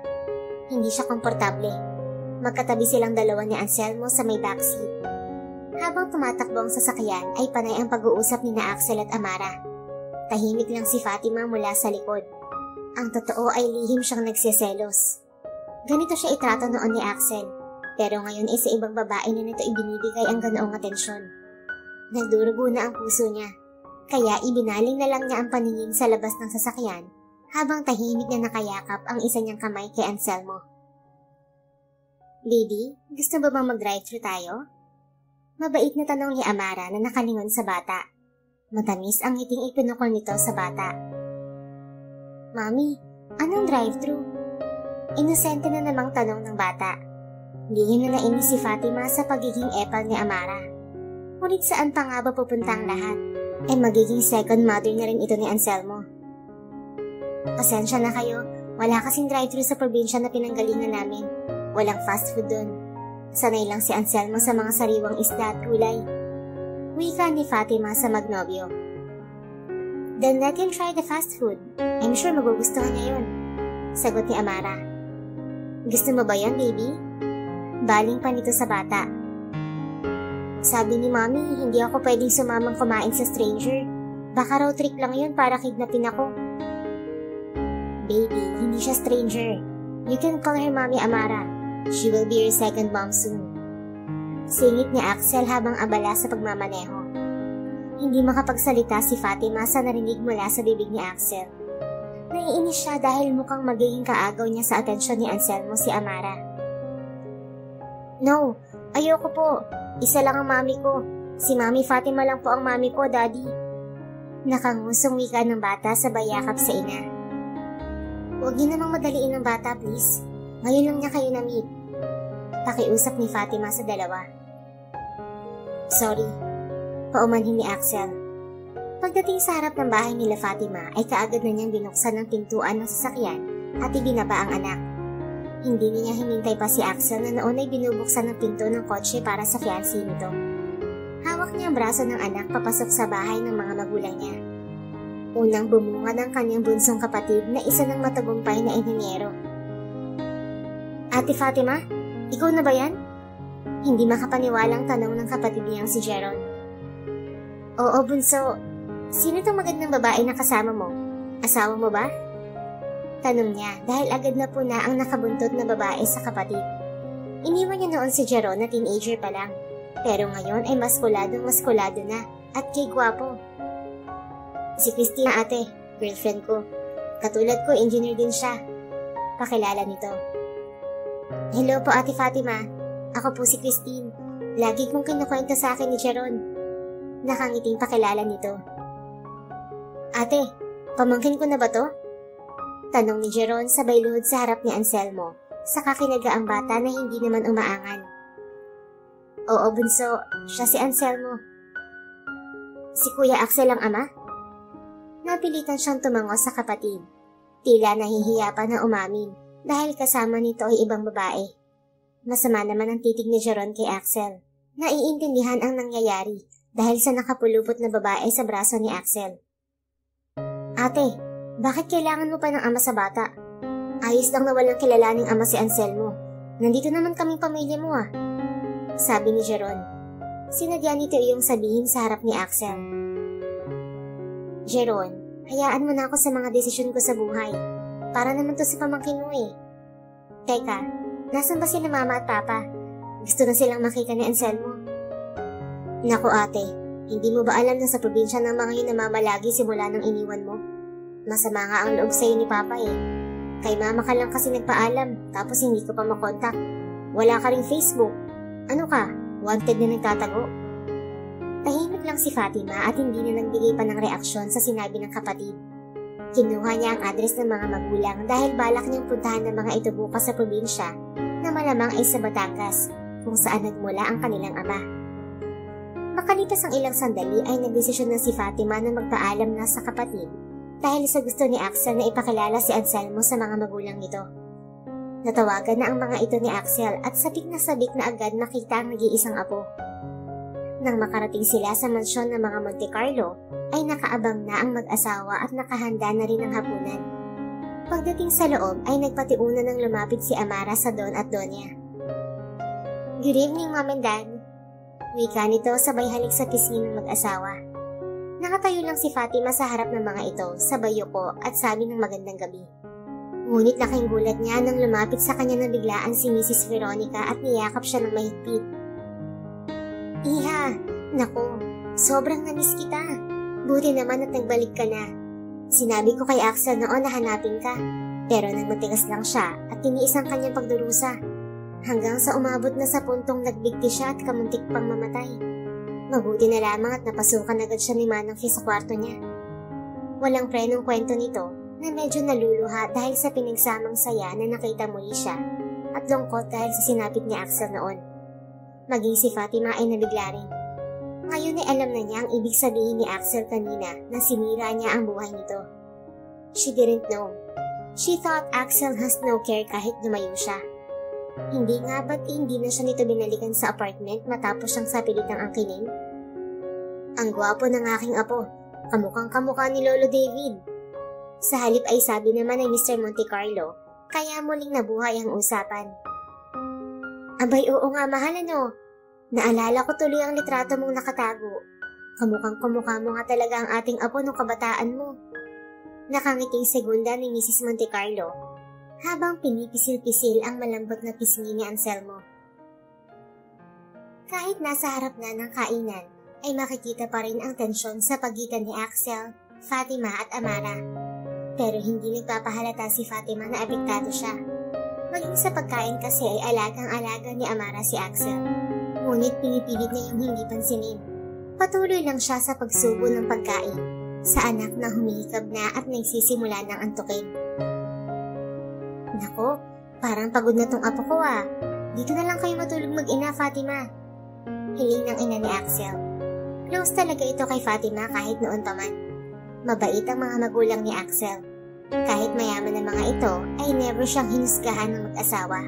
A: Hindi siya komportable. Magkatabi silang dalawa ni Anselmo sa may backseat. Habang tumatakbo ang sasakyan ay panay ang pag-uusap ni na Axel at Amara. Tahimik lang si Fatima mula sa likod. Ang totoo ay lihim siyang nagsiselos. Ganito siya itrato noon ni Axel, pero ngayon ay sa ibang babae na nito ibinibigay ang ganoong atensyon. Nagdurugo na ang puso niya, kaya ibinaling na lang niya ang paningin sa labas ng sasakyan habang tahimik na nakayakap ang isa niyang kamay kay Anselmo. Baby, gusto ba bang mag-drive-thru tayo? Mabait na tanong ni Amara na nakalingon sa bata. Matamis ang ngiting ipinukol nito sa bata. Mami, anong drive-thru? Inosente na namang tanong ng bata. Lihim na nainis si Fatima sa pagiging epal ni Amara. Ngunit saan pa nga ba pupunta ang lahat? Magiging second mother na rin ito ni Anselmo. Pasensya na kayo, wala kasing drive-thru sa probinsya na pinanggalingan namin. Walang fast food dun. Sanay lang si Anselmo sa mga sariwang isda at gulay. Wika ni Fatima sa magnobyo. Then let him try the fast food. I'm sure magugustuhan niya yun. Sagot ni Amara. Gusto mo ba yan, baby? Baling pa nito sa bata. Sabi ni Mommy, hindi ako pwedeng sumamang kumain sa stranger. Baka raw trick lang yun para kidnapin ako. Baby, hindi siya stranger. You can call her Mommy Amara. She will be your second mom soon. Singit ni Axel habang abala sa pagmamaneho. Hindi makapagsalita si Fatima sa narinig mula sa bibig ni Axel. Naiinis siya dahil mukhang magiging kaagaw niya sa atensyon ni Anselmo si Amara. No, ayoko po. Isa lang ang mami ko. Si Mami Fatima lang po ang mami ko, Daddy. Nakangusong wika ng bata sa bayakap sa ina. Huwag niyo namang madaliin ng bata, please. Ngayon lang niya kayo na-meet. Pakiusap ni Fatima sa dalawa. Sorry. Paumanhin ni Axel. Pagdating sa harap ng bahay nila Fatima ay kaagad na niyang binuksan ng pintuan ng sasakyan at ibinaba ang anak. Hindi niya hinintay pa si Axel na noon ay binubuksan ng pinto ng kotse para sa fiancé nito. Hawak niya ang braso ng anak papasok sa bahay ng mga magulang niya. Unang bumunga ng kanyang bunsong kapatid na isa ng matagumpay na inhinyero. Ate Fatima, ikaw na ba yan? Hindi makapaniwalang tanong ng kapatid niyang si Jeron. Oo, bunso. Sino itong magandang babae na kasama mo? Asawa mo ba? Tanong niya dahil agad na po na ang nakabuntot na babae sa kapatid. Iniwan niya noon si Jeron na teenager pa lang. Pero ngayon ay maskulado na at kay gwapo. Si Christina ate, girlfriend ko. Katulad ko, engineer din siya. Pakilala nito. Hello po ate Fatima. Ako po si Christine. Lagi kong kinukwento sa akin ni Jeron. Nakangiting pakilala nito. Ate, pamangkin ko na ba to? Tanong ni Jeron sabay luhod sa harap ni Anselmo, saka kinaga ang bata na hindi naman umaangan. Oo bunso, siya si Anselmo. Si Kuya Axel ang ama? Napilitan siyang tumango sa kapatid. Tila nahihiya pa na umamin dahil kasama nito ay ibang babae. Masama naman ang titig ni Jeron kay Axel. Naiintindihan ang nangyayari dahil sa nakapulupot na babae sa braso ni Axel. Ate, Bakit kailangan mo pa ng ama sa bata? Ayos lang na walang kilalaning ama si Anselmo. Nandito naman kaming pamilya mo ah. Sabi ni Jeron. Sinadya nito iyong sabihin sa harap ni Axel. Jeron, hayaan mo na ako sa mga desisyon ko sa buhay. Para naman to sa pamangkin mo eh. Teka, nasan ba sila mama at papa? Gusto na silang makita ni Anselmo. Naku ate, hindi mo ba alam na sa probinsya ng mga yun namamalagi simula nang iniwan mo? Masama nga ang loob sa'yo ni papa eh. Kay mama ka lang kasi nagpaalam, tapos hindi ko pa makontak. Wala ka ring Facebook. Ano ka? Wanted na nagtatago? Tahimik lang si Fatima at hindi na nagbigay pa ng reaksyon sa sinabi ng kapatid. Kinuha niya ang address ng mga magulang dahil balak niyang puntahan ng mga ito bukas sa probinsya na malamang ay sa Batangas, kung saan nagmula ang kanilang ama. Makalipas ang ilang sandali ay nagdesisyon na si Fatima na magpaalam na sa kapatid dahil sa gusto ni Axel na ipakilala si Anselmo sa mga magulang nito. Natawagan na ang mga ito ni Axel at sabik na agad makita ang nag-iisang apo. Nang makarating sila sa mansyon ng mga Monte Carlo, ay nakaabang na ang mag-asawa at nakahanda na rin ang hapunan. Pagdating sa loob ay nagpatiuna ng lumapit si Amara sa Don at Donya. Good evening, Mom and Dad. Wika nito sabay halik sa pisngi ng mag-asawa. Nakatayo lang si Fatima sa harap ng mga ito, sabay yuko at sabi ng magandang gabi. Ngunit laking gulat niya nang lumapit sa kanya na biglaan si Mrs. Veronica at niyakap siya ng mahigpit. Iha, naku, sobrang namiss kita. Buti naman at nagbalik ka na. Sinabi ko kay Axel noon na hanapin ka, pero nang matigas lang siya at tiniis ang kanyang pagdurusa. Hanggang sa umabot na sa puntong nagbigti siya at kamuntik pang mamatay. Mabuti na lamang at napasukan agad siya ni Manang Fi sa kwarto niya. Walang prenong kwento nito na medyo naluluha dahil sa pinagsamang saya na nakita muli siya at lungkot dahil sa sinapit ni Axel noon. Maging si Fatima ay nabigla rin. Ngayon ay alam na niya ang ibig sabihin ni Axel kanina na sinira niya ang buhay nito. She didn't know. She thought Axel has no care kahit lumayo siya. Hindi nga ba't hindi na siya nito binalikan sa apartment matapos siyang sapilitang angkinin? Ang gwapo ng aking apo, kamukhang-kamukha ni Lolo David. Sa halip ay sabi naman ng Mr. Monte Carlo, kaya muling nabuhay ang usapan. Abay oo nga mahal ano, naalala ko tuloy ang litrato mong nakatago. Kamukhang-kamukha mo nga talaga ang ating apo nung kabataan mo. Nakangiting segunda ni Mrs. Monte Carlo, habang pinipisil-pisil ang malambot na pisngi ni Anselmo. Kahit nasa harap na ng kainan, ay makikita pa rin ang tensyon sa pagitan ni Axel, Fatima at Amara. Pero hindi nagpapahalata si Fatima na apektado siya. Maging sa pagkain kasi ay alagang-alaga ni Amara si Axel. Ngunit pinipilit niya yung hindi pansinin. Patuloy lang siya sa pagsubo ng pagkain sa anak na humihikab na at nagsisimula ng antukin. Nako, parang pagod na tong apo ko ah. Dito na lang kayo matulog mag-ina, Fatima. Hiling ng ina ni Axel. Close talaga ito kay Fatima kahit noon pa man. Mabait ang mga magulang ni Axel. Kahit mayaman ang mga ito, ay never siyang hinusgahan ng mag-asawa.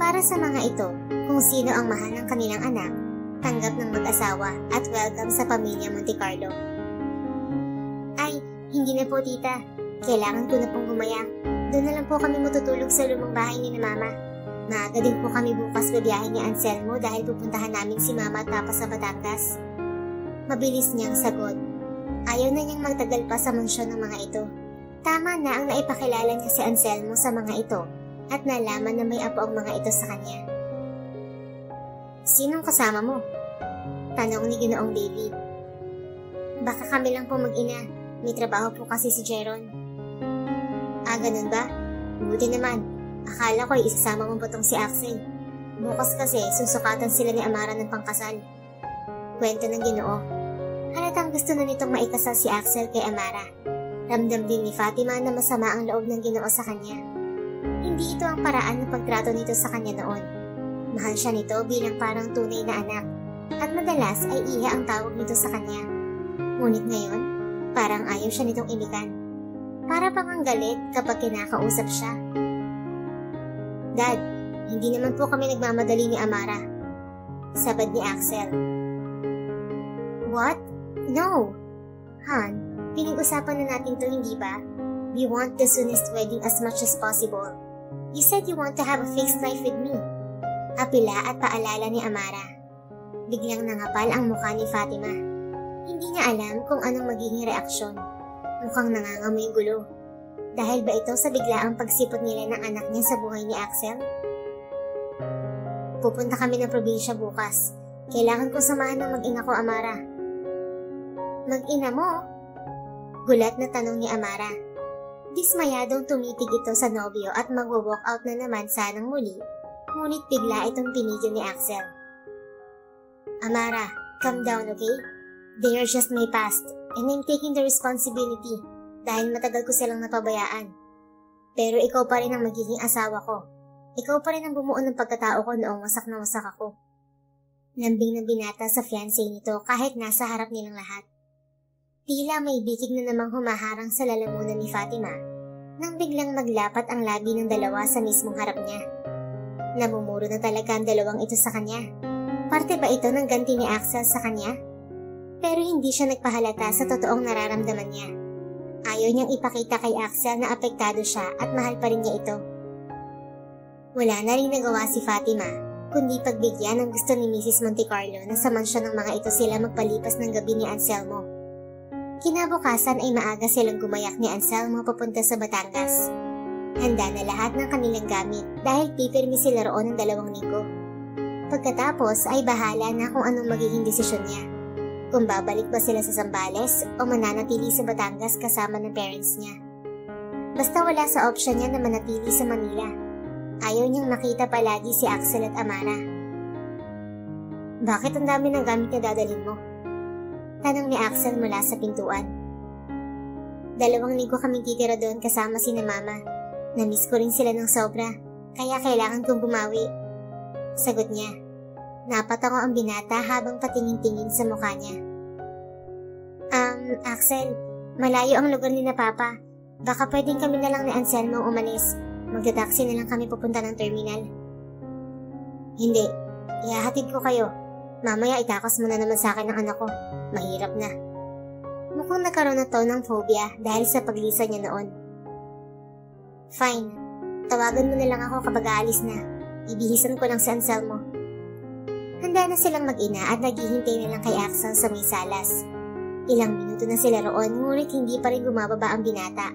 A: Para sa mga ito, kung sino ang mahal ng kanilang anak, tanggap ng mag-asawa at welcome sa pamilya Monte Carlo. Ay, hindi na po tita. Kailangan ko na pong gumaya. Doon na lang po kami matutulog sa lumang bahay ni na Mama. Maaga din po kami bukas babiyahe ni Anselmo dahil pupuntahan namin si Mama at Papa sa Batangas. Mabilis niyang sagot. Ayaw na niyang magtagal pa sa mansyon ng mga ito. Tama na ang naipakilala niya si Anselmo sa mga ito at nalaman na may apo ang mga ito sa kanya. Sinong kasama mo? Tanong ni Ginoong David. Baka kami lang po mag-ina. May trabaho po kasi si Jeron. Ah, ganun ba? Buti naman. Akala ko ay isasama mo ba tong si Axel. Bukas kasi susukatan sila ni Amara ng pangkasal. Kwento ng Ginoo. Halatang gusto na nitong maikasal si Axel kay Amara. Ramdam din ni Fatima na masama ang loob ng Ginoo sa kanya. Hindi ito ang paraan ng pagtrato nito sa kanya noon. Mahal siya nito bilang parang tunay na anak. At madalas ay iha ang tawag nito sa kanya. Ngunit ngayon, parang ayaw siya nitong imikan. Para pang ang galit kapag kinakausap siya. Dad, hindi naman po kami nagmamadali ni Amara. Sabad ni Axel. What? No! Han, pinag-usapan na natin to hindi ba? We want the soonest wedding as much as possible. You said you want to have a fixed life with me. Apila at paalala ni Amara. Biglang nangapal ang mukha ni Fatima. Hindi niya alam kung anong magiging reaksyon. Mukhang nangangamoy gulo. Dahil ba ito sa biglaang pagsipot nila ng anak niya sa buhay ni Axel? Pupunta kami ng probinsya bukas. Kailangan kong samahan ng mag-ina ko, Amara. Mag-ina mo? Gulat na tanong ni Amara. Dismayadong tumitig ito sa nobyo at magwa-walk out na naman sanang muli, ngunit bigla itong pinigil ni Axel. Amara, calm down, okay? They are just my past, and I'm taking the responsibility dahil matagal ko silang napabayaan. Pero ikaw pa rin ang magiging asawa ko. Ikaw pa rin ang bumuo ng pagkatao ko noong wasak na wasak ako. Lambing na binata sa fiancé nito kahit nasa harap nilang lahat. Tila may bikig na namang humaharang sa lalamunan ni Fatima nang biglang maglapat ang labi ng dalawa sa mismong harap niya. Namumuro na talaga ang dalawang ito sa kanya. Parte ba ito ng ganti ni Axel sa kanya? Pero hindi siya nagpahalata sa totoong nararamdaman niya. Ayaw niyang ipakita kay Axel na apektado siya at mahal pa rin niya ito. Wala na rin nagawa si Fatima, kundi pagbigyan ng gusto ni Mrs. Montecarlo na sa mansyon ng mga ito sila magpalipas ng gabi ni Anselmo. Kinabukasan ay maaga silang gumayak ni Anselmo papunta sa Batangas. Handa na lahat ng kanilang gamit dahil pipirmi sila roon ng 2 linggo. Pagkatapos ay bahala na kung anong magiging desisyon niya. Kung babalik ba sila sa Zambales o mananatili sa Batangas kasama ng parents niya. Basta wala sa option niya na manatili sa Manila. Ayaw niyang makita palagi si Axel at Amara. Bakit ang dami ng gamit na dadalhin mo? Tanong ni Axel mula sa pintuan. 2 linggo kaming titira doon kasama sina Mama. Namiss ko rin sila ng sobra, kaya kailangan kong bumawi. Sagot niya. Napatango ang binata habang patingin-tingin sa mukha niya. Axel, malayo ang lugar ni na Papa. Baka pwedeng kami na lang ni Anselmo umalis. Magta-taxi na lang kami pupunta ng terminal. Hindi, ihahatid ko kayo. Mamaya itakas mo na naman sa akin ang anak ko. Mahirap na. Mukhang nagkaroon na to ng phobia dahil sa paglisa niya noon. Fine. Tawagan mo na lang ako kapag aalis na. Ibihisan ko lang si Anselmo. Handa na silang mag-ina at naghihintay na lang kay Axel sa may salas. Ilang minuto na sila roon ngunit hindi pa rin bumababa ang binata.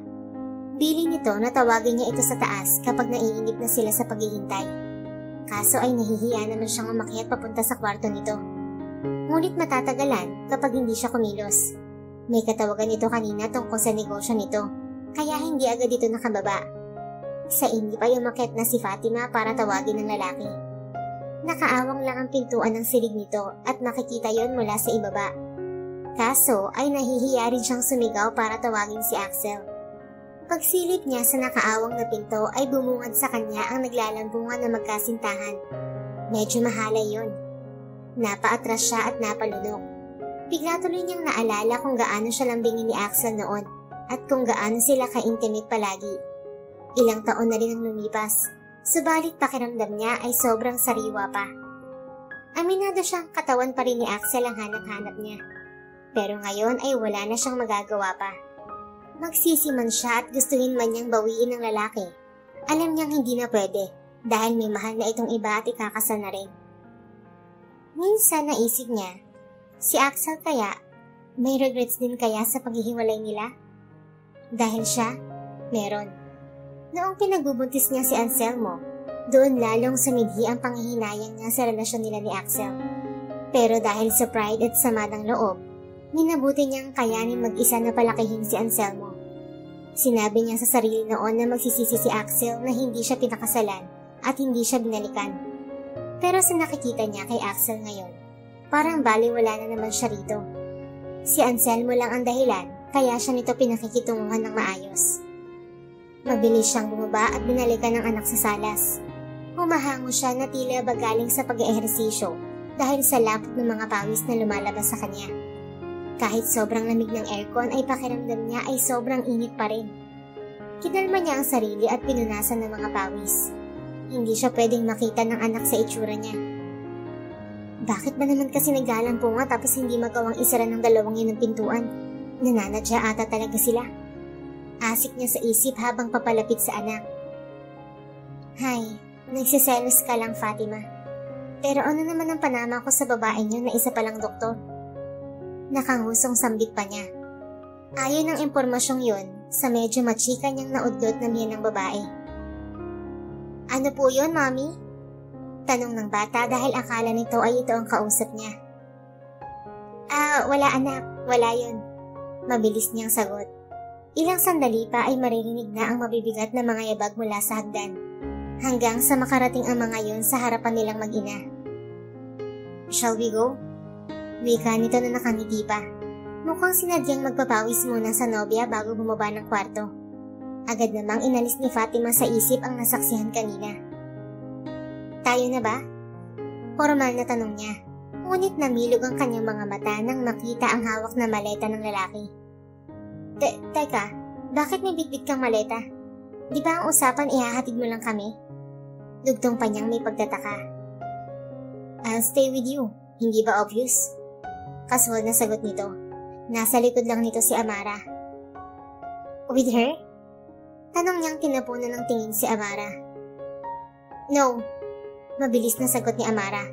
A: Bili nito na tawagin niya ito sa taas kapag naiinip na sila sa paghihintay. Kaso ay nahihiya naman siyang umakyat papunta sa kwarto nito. Ngunit matatagalan kapag hindi siya kumilos. May katawagan ito kanina tungkol sa negosyo nito, kaya hindi agad ito nakababa. Sa inip ay umakyat na si Fatima para tawagin ng lalaki. Nakaawang lang ang pintuan ng silid nito at makikita yon mula sa ibaba. Kaso ay nahihiya rin siyang sumigaw para tawagin si Axel. Pagsilip niya sa nakaawang na pinto ay bumungad sa kanya ang naglalambungan na magkasintahan. Medyo mahalay yon. Napaatras siya at napalunok. Bigla tuloy niyang naalala kung gaano siya lambingin ni Axel noon at kung gaano sila ka-intimate palagi. Ilang taon na rin ang lumipas, subalit pakiramdam niya ay sobrang sariwa pa. Aminado siyang katawan pa rin ni Axel ang hanap-hanap niya. Pero ngayon ay wala na siyang magagawa pa. Magsisi man siya at gustuhin man niyang bawiin ng lalaki. Alam niyang hindi na pwede dahil may mahal na itong iba at ikakasal na rin. Minsan naisip niya, si Axel kaya, may regrets din kaya sa paghihiwalay nila? Dahil siya, meron. Noong pinagbubuntis niya si Anselmo, doon lalong sumidhi ang panghihinayang niya sa relasyon nila ni Axel. Pero dahil sa pride at sama ng loob, minabuti niyang kayanin mag-isa na palakihin si Anselmo. Sinabi niya sa sarili noon na magsisisi si Axel na hindi siya pinakasalan at hindi siya binalikan. Pero sa nakikita niya kay Axel ngayon, parang baliwala na naman siya rito. Si Anselmo lang ang dahilan kaya siya nito pinakikitunguhan ng maayos. Mabilis siyang bumaba at binalikan ng anak sa salas. Humahango siya na tila ba galing sa pag-ehersisyo dahil sa lapot ng mga pawis na lumalabas sa kanya. Kahit sobrang lamig ng aircon ay pakiramdam niya ay sobrang init pa rin. Kinalma niya ang sarili at pinunasan ng mga pawis. Hindi siya pwedeng makita ng anak sa itsura niya. Bakit ba naman kasi naglalampunga tapos hindi magawang isara ng 2 yun ng pintuan? Nananadya ata talaga sila. Asik niya sa isip habang papalapit sa anak. Hay, nagsiselos ka lang, Fatima. Pero ano naman ang panama ko sa babaeng yun na isa palang doktor? Nakangusong sambit pa niya. Ayon ng impormasyong yun sa medyo machika niyang naudlot na miyan ng babae. Ano po yun, Mami? Tanong ng bata dahil akala nito ay ito ang kausap niya. Wala anak, wala yun. Mabilis niyang sagot. Ilang sandali pa ay maririnig na ang mabibigat na mga yabag mula sa hagdan, hanggang sa makarating ang mga yon sa harapan nilang mag-ina. Shall we go? Wika nito na nakangiti pa. Mukhang sinadyang magpapawis muna sa nobya bago bumaba ng kwarto. Agad namang inalis ni Fatima sa isip ang nasaksihan kanina. Tayo na ba? Formal na tanong niya. Ngunit namilog ang kanyang mga mata nang makita ang hawak na maleta ng lalaki. Teka, bakit may bitbit kang maleta? Di ba ang usapan ihahatid mo lang kami? Dugtong pa niyang may pagtataka. I'll stay with you, hindi ba obvious? Kasual na sagot nito. Nasa likod lang nito si Amara. With her? Tanong niyang tinapunan ng tingin si Amara. No, mabilis na sagot ni Amara.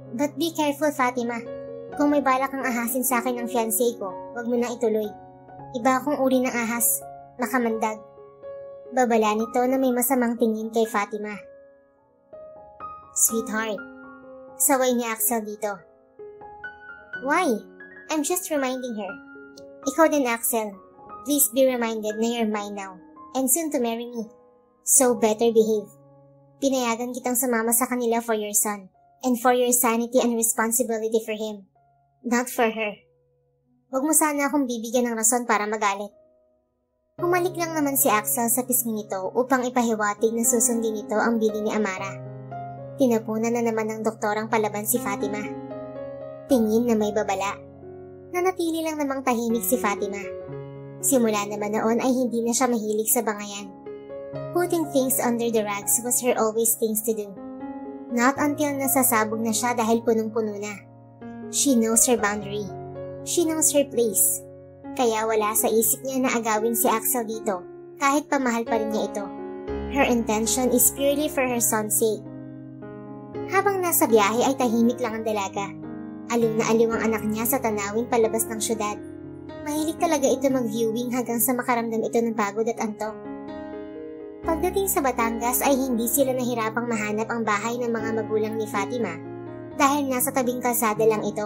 A: But be careful, Fatima. Kung may balak kang ahasin sa akin ng fiancé ko, wag mo nang ituloy. Iba akong uri ng ahas, makamandag. Babala nito na may masamang tingin kay Fatima. Sweetheart, saway ni Axel dito. Why? I'm just reminding her. Ikaw din, Axel. Please be reminded na you're mine now, and soon to marry me. So better behave. Pinayagan kitang sumama sa kanila for your son, and for your sanity and responsibility for him. Not for her. Huwag mo sana akong bibigyan ng rason para magalit. Humalik lang naman si Axel sa pisngi nito upang ipahiwatig na susundin nito ang bili ni Amara. Tinapunan na naman ng doktorang palaban si Fatima. Tingin na may babala. Nanatili lang namang tahimik si Fatima. Simula naman noon ay hindi na siya mahilig sa bangayan. Putting things under the rags was her always things to do. Not until nasasabog na siya dahil punong-puno na. She knows her boundary. She knows her place. Kaya wala sa isip niya na agawin si Axel dito, kahit pamahal pa rin niya ito. Her intention is purely for her son's sake. Habang nasa biyahe ay tahimik lang ang dalaga. Aliw na aliw ang anak niya sa tanawin palabas ng syudad. Mahilig talaga ito mag-viewing hanggang sa makaramdam ito ng pagod at antok. Pagdating sa Batangas ay hindi sila nahirapang mahanap ang bahay ng mga magulang ni Fatima dahil nasa tabing kalsada lang ito,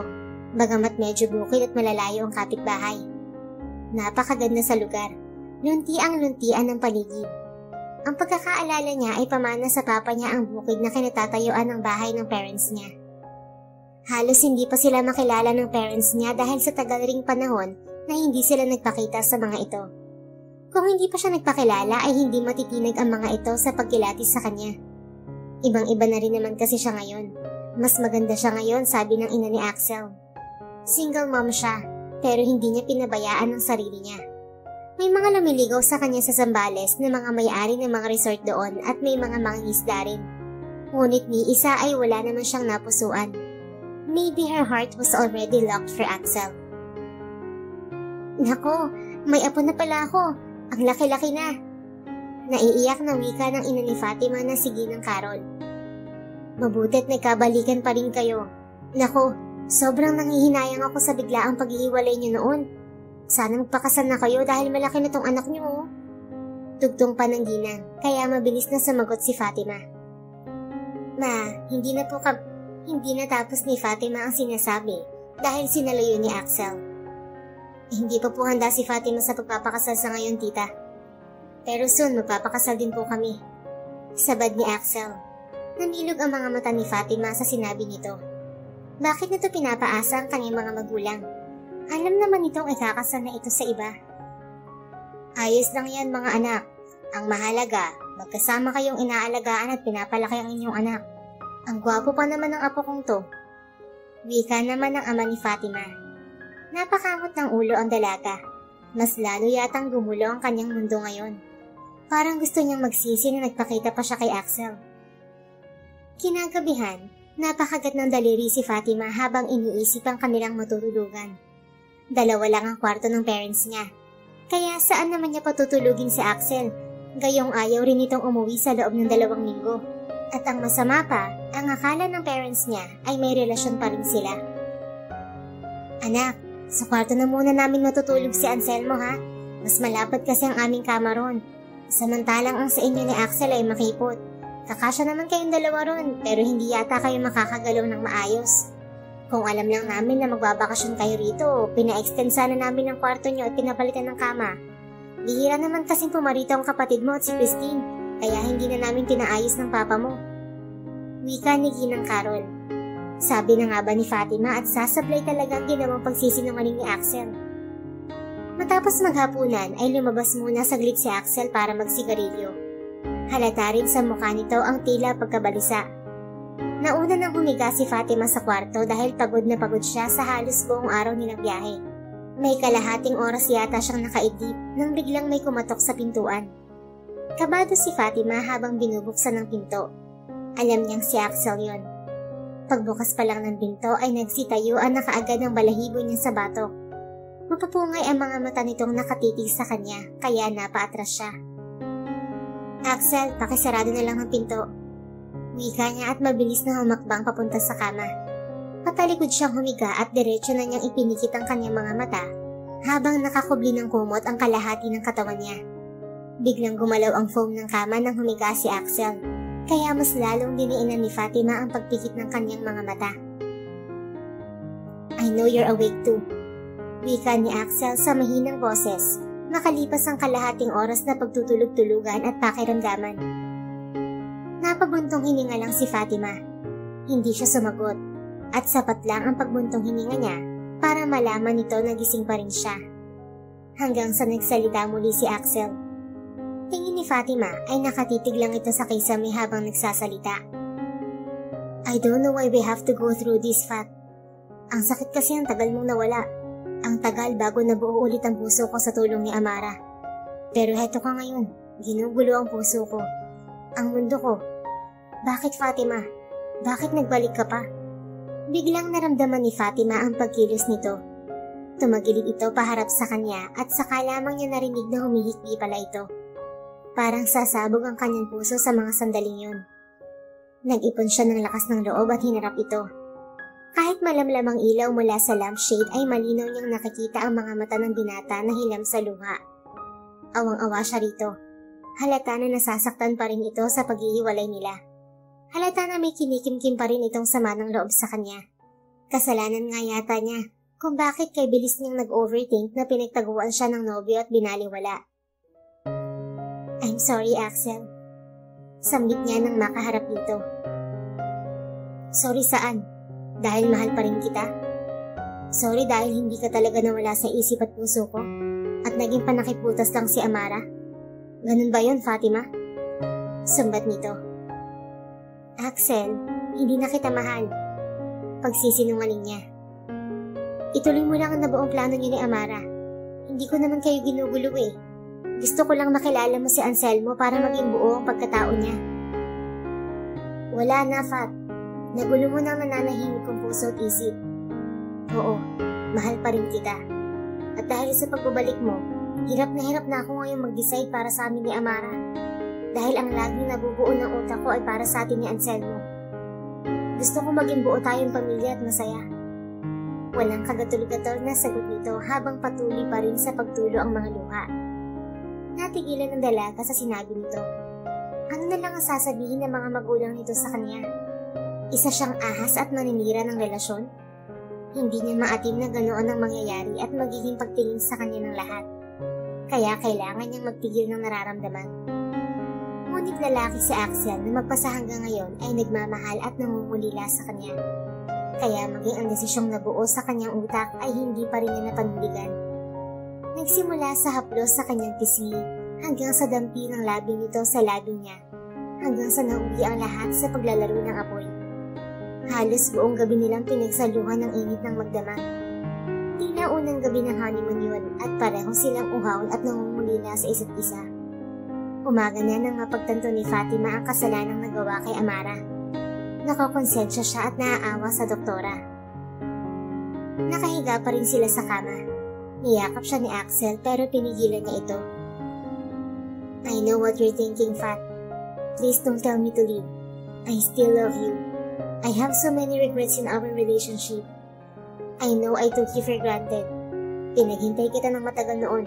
A: bagamat medyo bukid at malalayo ang kapitbahay. Napakaganda sa lugar, lunti-ang-luntian ng paligid. Ang pagkakaalala niya ay pamana sa papa niya ang bukid na kinatatayuan ng bahay ng parents niya. Halos hindi pa sila makilala ng parents niya dahil sa tagal ring panahon na hindi sila nagpakita sa mga ito. Kung hindi pa siya nagpakilala ay hindi matitinag ang mga ito sa pagkilatis sa kanya. Ibang-iba na rin naman kasi siya ngayon. Mas maganda siya ngayon, sabi ng ina ni Axel. Single mom siya, pero hindi niya pinabayaan ang sarili niya. May mga lumiligaw sa kanya sa Zambales na mga may-ari ng mga resort doon at may mga mangingisda rin. Ngunit ni isa ay wala naman siyang napusuan. Maybe her heart was already locked for Axel. Nako, may apo na pala ako. Ang laki-laki na. Naiiyak na wika ng ina ni Fatima na si Ginang Carol. Mabuti't nagkabalikan pa rin kayo. Nako, sobrang nanghihinayang ako sa biglaang paghihiwalay niyo noon. Sana magpakasal na kayo dahil malaki na tong anak niyo. Tugtong pa ng Ginang, kaya mabilis na sumagot si Fatima. Ma, hindi na tapos ni Fatima ang sinasabi dahil sinalayo ni Axel. Hindi pa po handa si Fatima sa pagpapakasal sa ngayon, tita. Pero soon magpapakasal din po kami. Sabad ni Axel. Namilog ang mga mata ni Fatima sa sinabi nito. Bakit nito pinapaasa ang kanyang mga magulang? Alam naman nitong ikakasal na ito sa iba. Ayos lang yan mga anak. Ang mahalaga, magkasama kayong inaalagaan at pinapalaki ang inyong anak. Ang gwapo pa naman ng apo kong to. Wika naman ng ama ni Fatima. Napakamot ng ulo ang dalaga. Mas lalo yatang gumulo ang kanyang mundo ngayon. Parang gusto niyang magsisi na nagpakita pa siya kay Axel. Kinagabihan, napakagat ng daliri si Fatima habang iniisip ang kanilang matutulugan. Dalawa lang ang kwarto ng parents niya. Kaya saan naman niya patutulugin si Axel? Gayong ayaw rin itong umuwi sa loob ng 2 linggo. At ang masama pa, ang akala ng parents niya ay may relasyon pa rin sila. Anak, sa kwarto na muna namin matutulog si Anselmo ha. Mas malapad kasi ang aming kama ron. Samantalang ang sa inyo ni Axel ay makipot. Kakasya naman kayong 2 ron, pero hindi yata kayo makakagalaw ng maayos. Kung alam lang namin na magbabakasyon kayo rito, pina-extend sana namin ang kwarto nyo at pinapalitan ng kama. Bihira naman kasing pumarito ang kapatid mo at si Christine, kaya hindi na namin pinaayos ng papa mo. Wika ni Ginang Carol. Sabi na nga ba ni Fatima at sasablay talagang ginawang pagsisinungaling ni Axel. Matapos maghapunan ay lumabas muna saglit si Axel para magsigarilyo. Halata rin sa mukha nito ang tila pagkabalisa. Nauna nang humiga si Fatima sa kwarto dahil pagod na pagod siya sa halos buong araw nilang biyahe. May kalahating oras yata siyang nakaidlip nang biglang may kumatok sa pintuan. Kabado si Fatima habang binubuksan ng pinto. Alam niyang si Axel yon. Pagbukas pa lang ng pinto ay nagsitayuan na kaagad ng balahibo niya sa batok. Mapupungay ang mga mata nitong nakatitig sa kanya kaya napaatras siya. Axel, pakisarado na lang ang pinto. Wika niya at mabilis na humakbang papunta sa kama. Patalikod siyang humiga at diretso na niyang ipinikit ang kanyang mga mata habang nakakubli ng kumot ang kalahati ng katawan niya. Biglang gumalaw ang foam ng kama nang humiga si Axel, kaya mas lalong diniinan ni Fatima ang pagpikit ng kanyang mga mata. I know you're awake too. Wika ni Axel sa mahinang boses. Makalipas ang kalahating oras na pagtutulog-tulugan at pakiramdaman. Napabuntong hininga lang si Fatima. Hindi siya sumagot at sapat lang ang pagbuntong hininga niya para malaman nito na gising pa rin siya. Hanggang sa nagsalita muli si Axel. Tingin ni Fatima ay nakatitig lang ito sa kisame habang nagsasalita. I don't know why we have to go through this, Fat. Ang sakit kasi ang tagal mong nawala. Ang tagal bago nabuo ulit ang puso ko sa tulong ni Amara. Pero heto ka ngayon, ginugulo ang puso ko. Ang mundo ko. Bakit Fatima? Bakit nagbalik ka pa? Biglang naramdaman ni Fatima ang pagkilos nito. Tumagilid ito paharap sa kanya at saka lamang niya narinig na humihikbi pala ito. Parang sasabog ang kanyang puso sa mga sandaling yun. Nag-ipon siya ng lakas ng loob at hinarap ito. Kahit malamlamang ilaw mula sa lampshade ay malinaw niyang nakikita ang mga mata ng binata na hilam sa luha. Awang-awa siya rito. Halata na nasasaktan pa rin ito sa paghihiwalay nila. Halata na may kinikimkim pa rin itong sama ng loob sa kanya. Kasalanan nga yata niya kung bakit kay bilis niyang nag-overthink na pinagtaguan siya ng nobyo at binaliwala. I'm sorry, Axel. Sambit niya nang makaharap dito. Sorry saan? Dahil mahal pa rin kita? Sorry dahil hindi ka talaga nawala sa isip at puso ko at naging panakiputas lang si Amara? Ganun ba yun, Fatima? Sumbat nito. Axel, hindi na kita mahal. Pagsisinungaling niya. Ituloy mo lang ang nabuong plano niyo ni Amara. Hindi ko naman kayo ginugulo eh. Gusto ko lang makilala mo si Anselmo para maging buo ang pagkatao niya. Wala na, Fat. Nagulo mo nang nananahimik kong puso at isip. Oo, mahal pa rin kita. At dahil sa pagbabalik mo, hirap na ako ngayon mag-decide para sa amin ni Amara. Dahil ang laging nabubuo ng utak ko ay para sa atin ni Anselmo. Gusto ko maging buo tayong pamilya at masaya. Walang kagatol-gatol na sagot nito habang patuloy pa rin sa pagtulo ang mga luha. Natigilan ng dalaga sa sinabi nito. Ano na lang ang sasabihin ng mga magulang nito sa kanya? Isa siyang ahas at maninira ng relasyon? Hindi niya maatim na ganoon ang mangyayari at magiging pagtingin sa kanya ng lahat. Kaya kailangan niyang magpigil ng nararamdaman. Ngunit lalaki si Axel na magpasa hanggang ngayon ay nagmamahal at nangungulila sa kanya. Kaya maging ang desisyong nabuo sa kanyang utak ay hindi pa rin niya napanuligan. Nagsimula sa haplos sa kanyang pisngi hanggang sa dampi ng labi nito sa labi niya, hanggang sa nauwi ang lahat sa paglalaro ng apoy. Halos buong gabi nilang pinagsaluhan ng init ng magdamag. Tila unang gabi ng honeymoon yun at pareho silang uhaw at nangungulila sa isa't isa. Umaga na nang mapagtanto ni Fatima ang kasalanang nagawa kay Amara. Nakakonsensya siya at naaawa sa doktora. Nakahiga pa rin sila sa kama. Niyakap siya ni Axel pero pinigilan niya ito. I know what you're thinking, Fat. Please don't tell me to leave. I still love you. I have so many regrets in our relationship. I know I took you for granted. Pinaghintay kita ng matagal noon.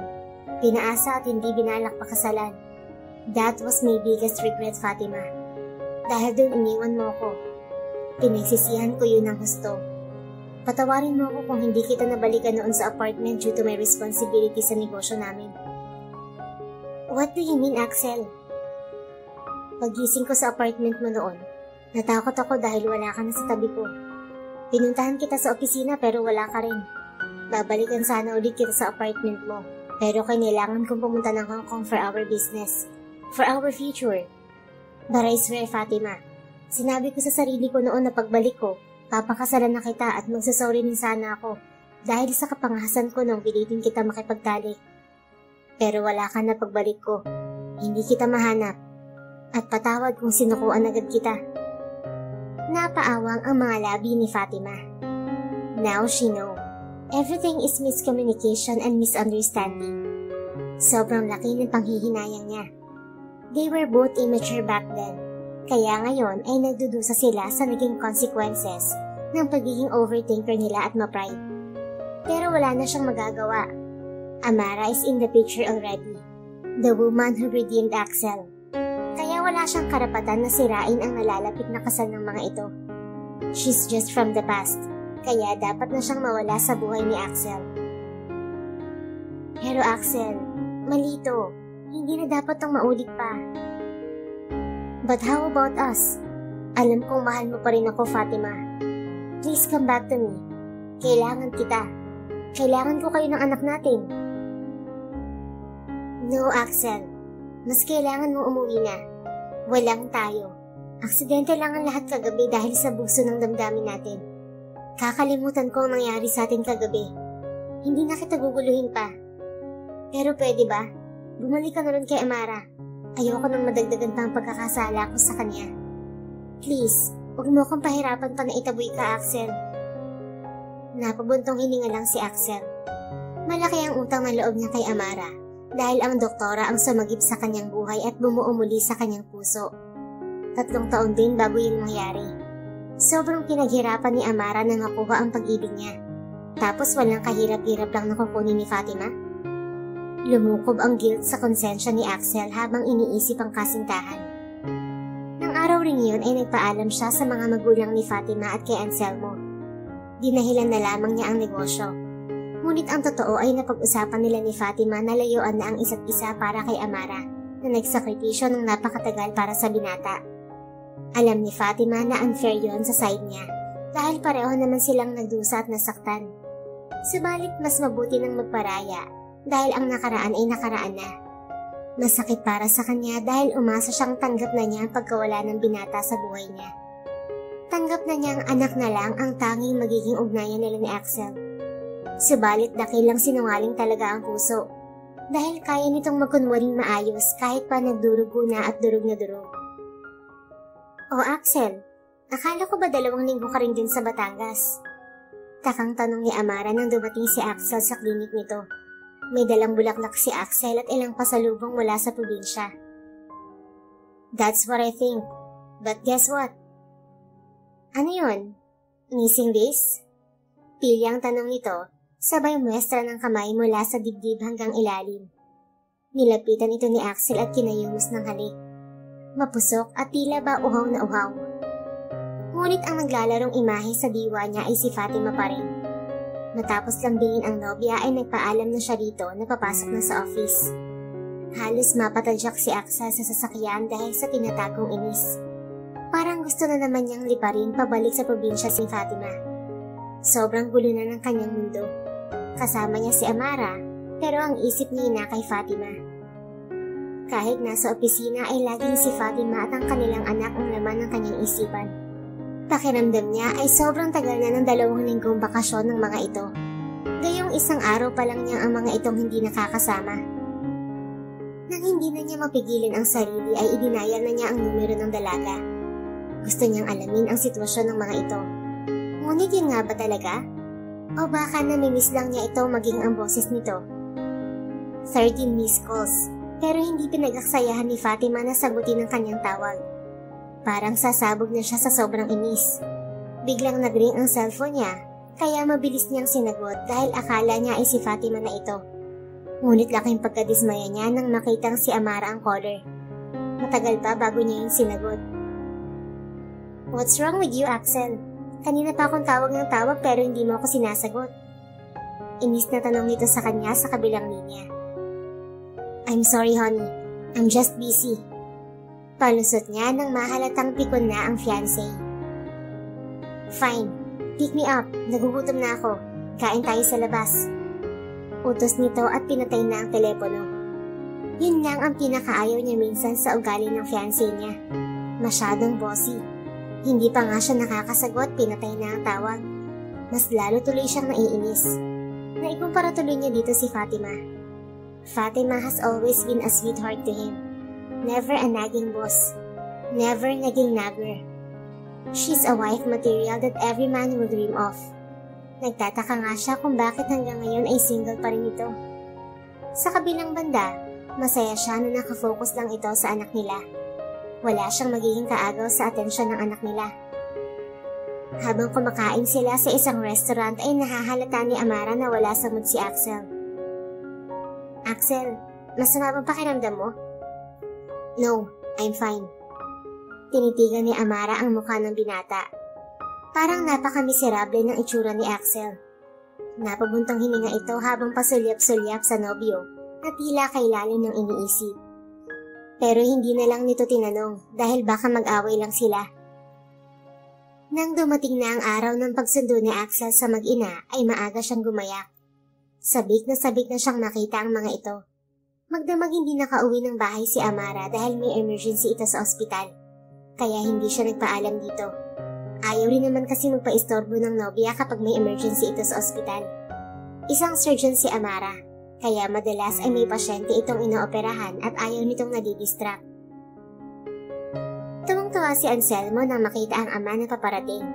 A: Pinaasa at hindi binalak pakasalan. That was my biggest regret, Fatima. Dahil doon iniwan mo ko. Pinagsisihan ko yun ng husto. Patawarin mo ako kung hindi kita nabalikan noon sa apartment due to my responsibility sa negosyo namin. What do you mean, Axel? Pagising ko sa apartment mo noon, natakot ako dahil wala ka na sa tabi ko. Pinuntahan kita sa opisina pero wala ka rin. Babalikan sana ulit kita sa apartment mo, pero kailangan kong pumunta ng Hong Kong for our business, for our future. But I swear, Fatima, sinabi ko sa sarili ko noon na pagbalik ko, papakasalan na kita at magsasorry din sana ako dahil sa kapangahasan ko nung pilitin kita makipagtalik. Pero wala ka na pagbalik ko. Hindi kita mahanap. At patawad kung sinukuan agad kita. Napaawang ang mga labi ni Fatima. Now she know. Everything is miscommunication and misunderstanding. Sobrang laki ng panghihinayang niya. They were both immature back then. Kaya ngayon ay nagdudusa sila sa naging consequences ng pagiging overthinker nila at ma-pride. Pero wala na siyang magagawa. Amara is in the picture already. The woman who redeemed Axel. Kaya wala siyang karapatan na sirain ang nalalapit na kasal ng mga ito. She's just from the past. Kaya dapat na siyang mawala sa buhay ni Axel. Pero Axel, mali ito. Hindi na dapat tong maulit pa. But how about us? Alam kong mahal mo pa rin ako, Fatima. Please come back to me. Kailangan kita. Kailangan ko kayo ng anak natin. No, Axel. Mas kailangan mo umuwi na. Walang tayo. Aksidente lang ang lahat kagabi dahil sa buso ng damdamin natin. Kakalimutan ko ang nangyari sa atin kagabi. Hindi na kita guguluhin pa. Pero pwede ba? Bumalik ka na rin kay Amara. Ayoko nang madagdagan pa ang pagkakasala ko sa kanya. Please, huwag mo akong pahirapan pa na itaboy ka, Axel. Napabuntong hininga lang si Axel. Malaki ang utang ng loob niya kay Amara dahil ang doktora ang sumagip sa kanyang buhay at bumuo muli sa kanyang puso. 3 taon din bago yun mangyari. Sobrang pinaghirapan ni Amara na makuha ang pag-ibig niya. Tapos walang kahirap-hirap lang nakukunin ni Fatima. Lumukob ang guilt sa konsensya ni Axel habang iniisip ang kasintahan. Nang araw ring yun ay nagpaalam siya sa mga magulang ni Fatima at kay Anselmo. Dinahilan na lamang niya ang negosyo. Ngunit ang totoo ay napag-usapan nila ni Fatima na layuan na ang isa't isa para kay Amara na nagsakripisyo ng napakatagal para sa binata. Alam ni Fatima na unfair yon sa side niya dahil pareho naman silang nagdusa at nasaktan. Subalit mas mabuti ng magparaya dahil ang nakaraan ay nakaraan na. Masakit para sa kanya dahil umasa siyang tanggap na niya ang pagkawala ng binata sa buhay niya. Tanggap na niyang anak na lang ang tanging magiging ugnayan nila ni Axel. Subalit dakilang sinungaling talaga ang puso dahil kaya nitong magkunwaring maayos kahit pa nagdurugo na at durog na durog. O Axel, akala ko ba 2 linggo ka rin din sa Batangas? Takang tanong ni Amara nang dumating si Axel sa klinik nito. May dalang bulaklak si Axel at ilang pasalubong mula sa probinsya. That's what I think. But guess what? Ano yun? Missing days? Pilyang tanong nito, sabay muestra ng kamay mula sa dibdib hanggang ilalim. Nilapitan ito ni Axel at kinayumos ng halik. Mapusok at tila ba uhaw na uhaw. Ngunit ang naglalarong imahe sa diwa niya ay si Fatima pa rin. Matapos lambingin ang nobya ay nagpaalam na siya rito na papasok na sa office. Halos mapatadyak si Axel sa sasakyan dahil sa tinatagong inis. Parang gusto na naman niyang liparin pabalik sa probinsya si Fatima. Sobrang gulo na ng kanyang mundo. Kasama niya si Amara, pero ang isip niya na kay Fatima. Kahit nasa opisina ay laging si Fatima at ang kanilang anak ang laman ng kanyang isipan. Pakiramdam niya ay sobrang tagal na ng 2 linggong bakasyon ng mga ito. Gayong 1 araw pa lang niya ang mga itong hindi nakakasama. Nang hindi na niya mapigilan ang sarili ay idinayal na niya ang numero ng dalaga. Gusto niyang alamin ang sitwasyon ng mga ito. Ngunit yun nga ba talaga? O baka namimiss lang niya ito maging ang boses nito. 13 missed calls, pero hindi pinag-aksayahan ni Fatima na sagutin ang kanyang tawag. Parang sasabog na siya sa sobrang inis. Biglang nag-ring ang cellphone niya, kaya mabilis niyang sinagot dahil akala niya ay si Fatima na ito. Ngunit laking pagkadismaya niya nang makitang si Amara ang caller. Matagal pa bago niya yung sinagot. "What's wrong with you, Axel? Kanina pa akong tawag ng tawag pero hindi mo ako sinasagot." Inis na tanong nito sa kanya sa kabilang linya. "I'm sorry, honey. I'm just busy." Palusot niya nang mahalatang pikon na ang fiancé. "Fine. Pick me up. Nagugutom na ako. Kain tayo sa labas." Utos nito at pinatay na ang telepono. Yun lang ang pinakaayaw niya minsan sa ugali ng fiancé niya. Masyadong bossy. Hindi pa nga siya nakakasagot, pinatay na ang tawag. Mas lalo tuloy siyang naiinis. Naikumpara tuloy niya dito si Fatima. Fatima has always been a sweetheart to him. Never a nagging boss. Never naging nagger. She's a wife material that every man will dream of. Nagtataka nga siya kung bakit hanggang ngayon ay single pa rin ito. Sa kabilang banda, masaya siya na nakafocus lang ito sa anak nila. Wala siyang magiging kaagaw sa atensyon ng anak nila. Habang kumakain sila sa isang restaurant ay nahahalata ni Amara na wala sa mood si Axel. "Axel, masama bang pakiramdam mo?" "No, I'm fine." Tinitigan ni Amara ang mukha ng binata. Parang napaka-miserable ng itsura ni Axel. Napabuntong hininga ito habang pasulyap-sulyap sa nobyo na tila kay lalim ng iniisip. Pero hindi na lang nito tinanong dahil baka mag-away lang sila. Nang dumating na ang araw ng pagsundo ni Axel sa mag-ina ay maaga siyang gumayak. Sabik na siyang makita ang mga ito. Magdamag hindi nakauwi ng bahay si Amara dahil may emergency ito sa ospital. Kaya hindi siya nagpaalam dito. Ayaw rin naman kasi magpa-istorbo ng nobya kapag may emergency ito sa ospital. Isang surgeon si Amara, kaya madalas ay may pasyente itong inooperahan at ayaw nitong nadidistract. Tuwang-tuwa si Anselmo nang makita ang ama na paparating,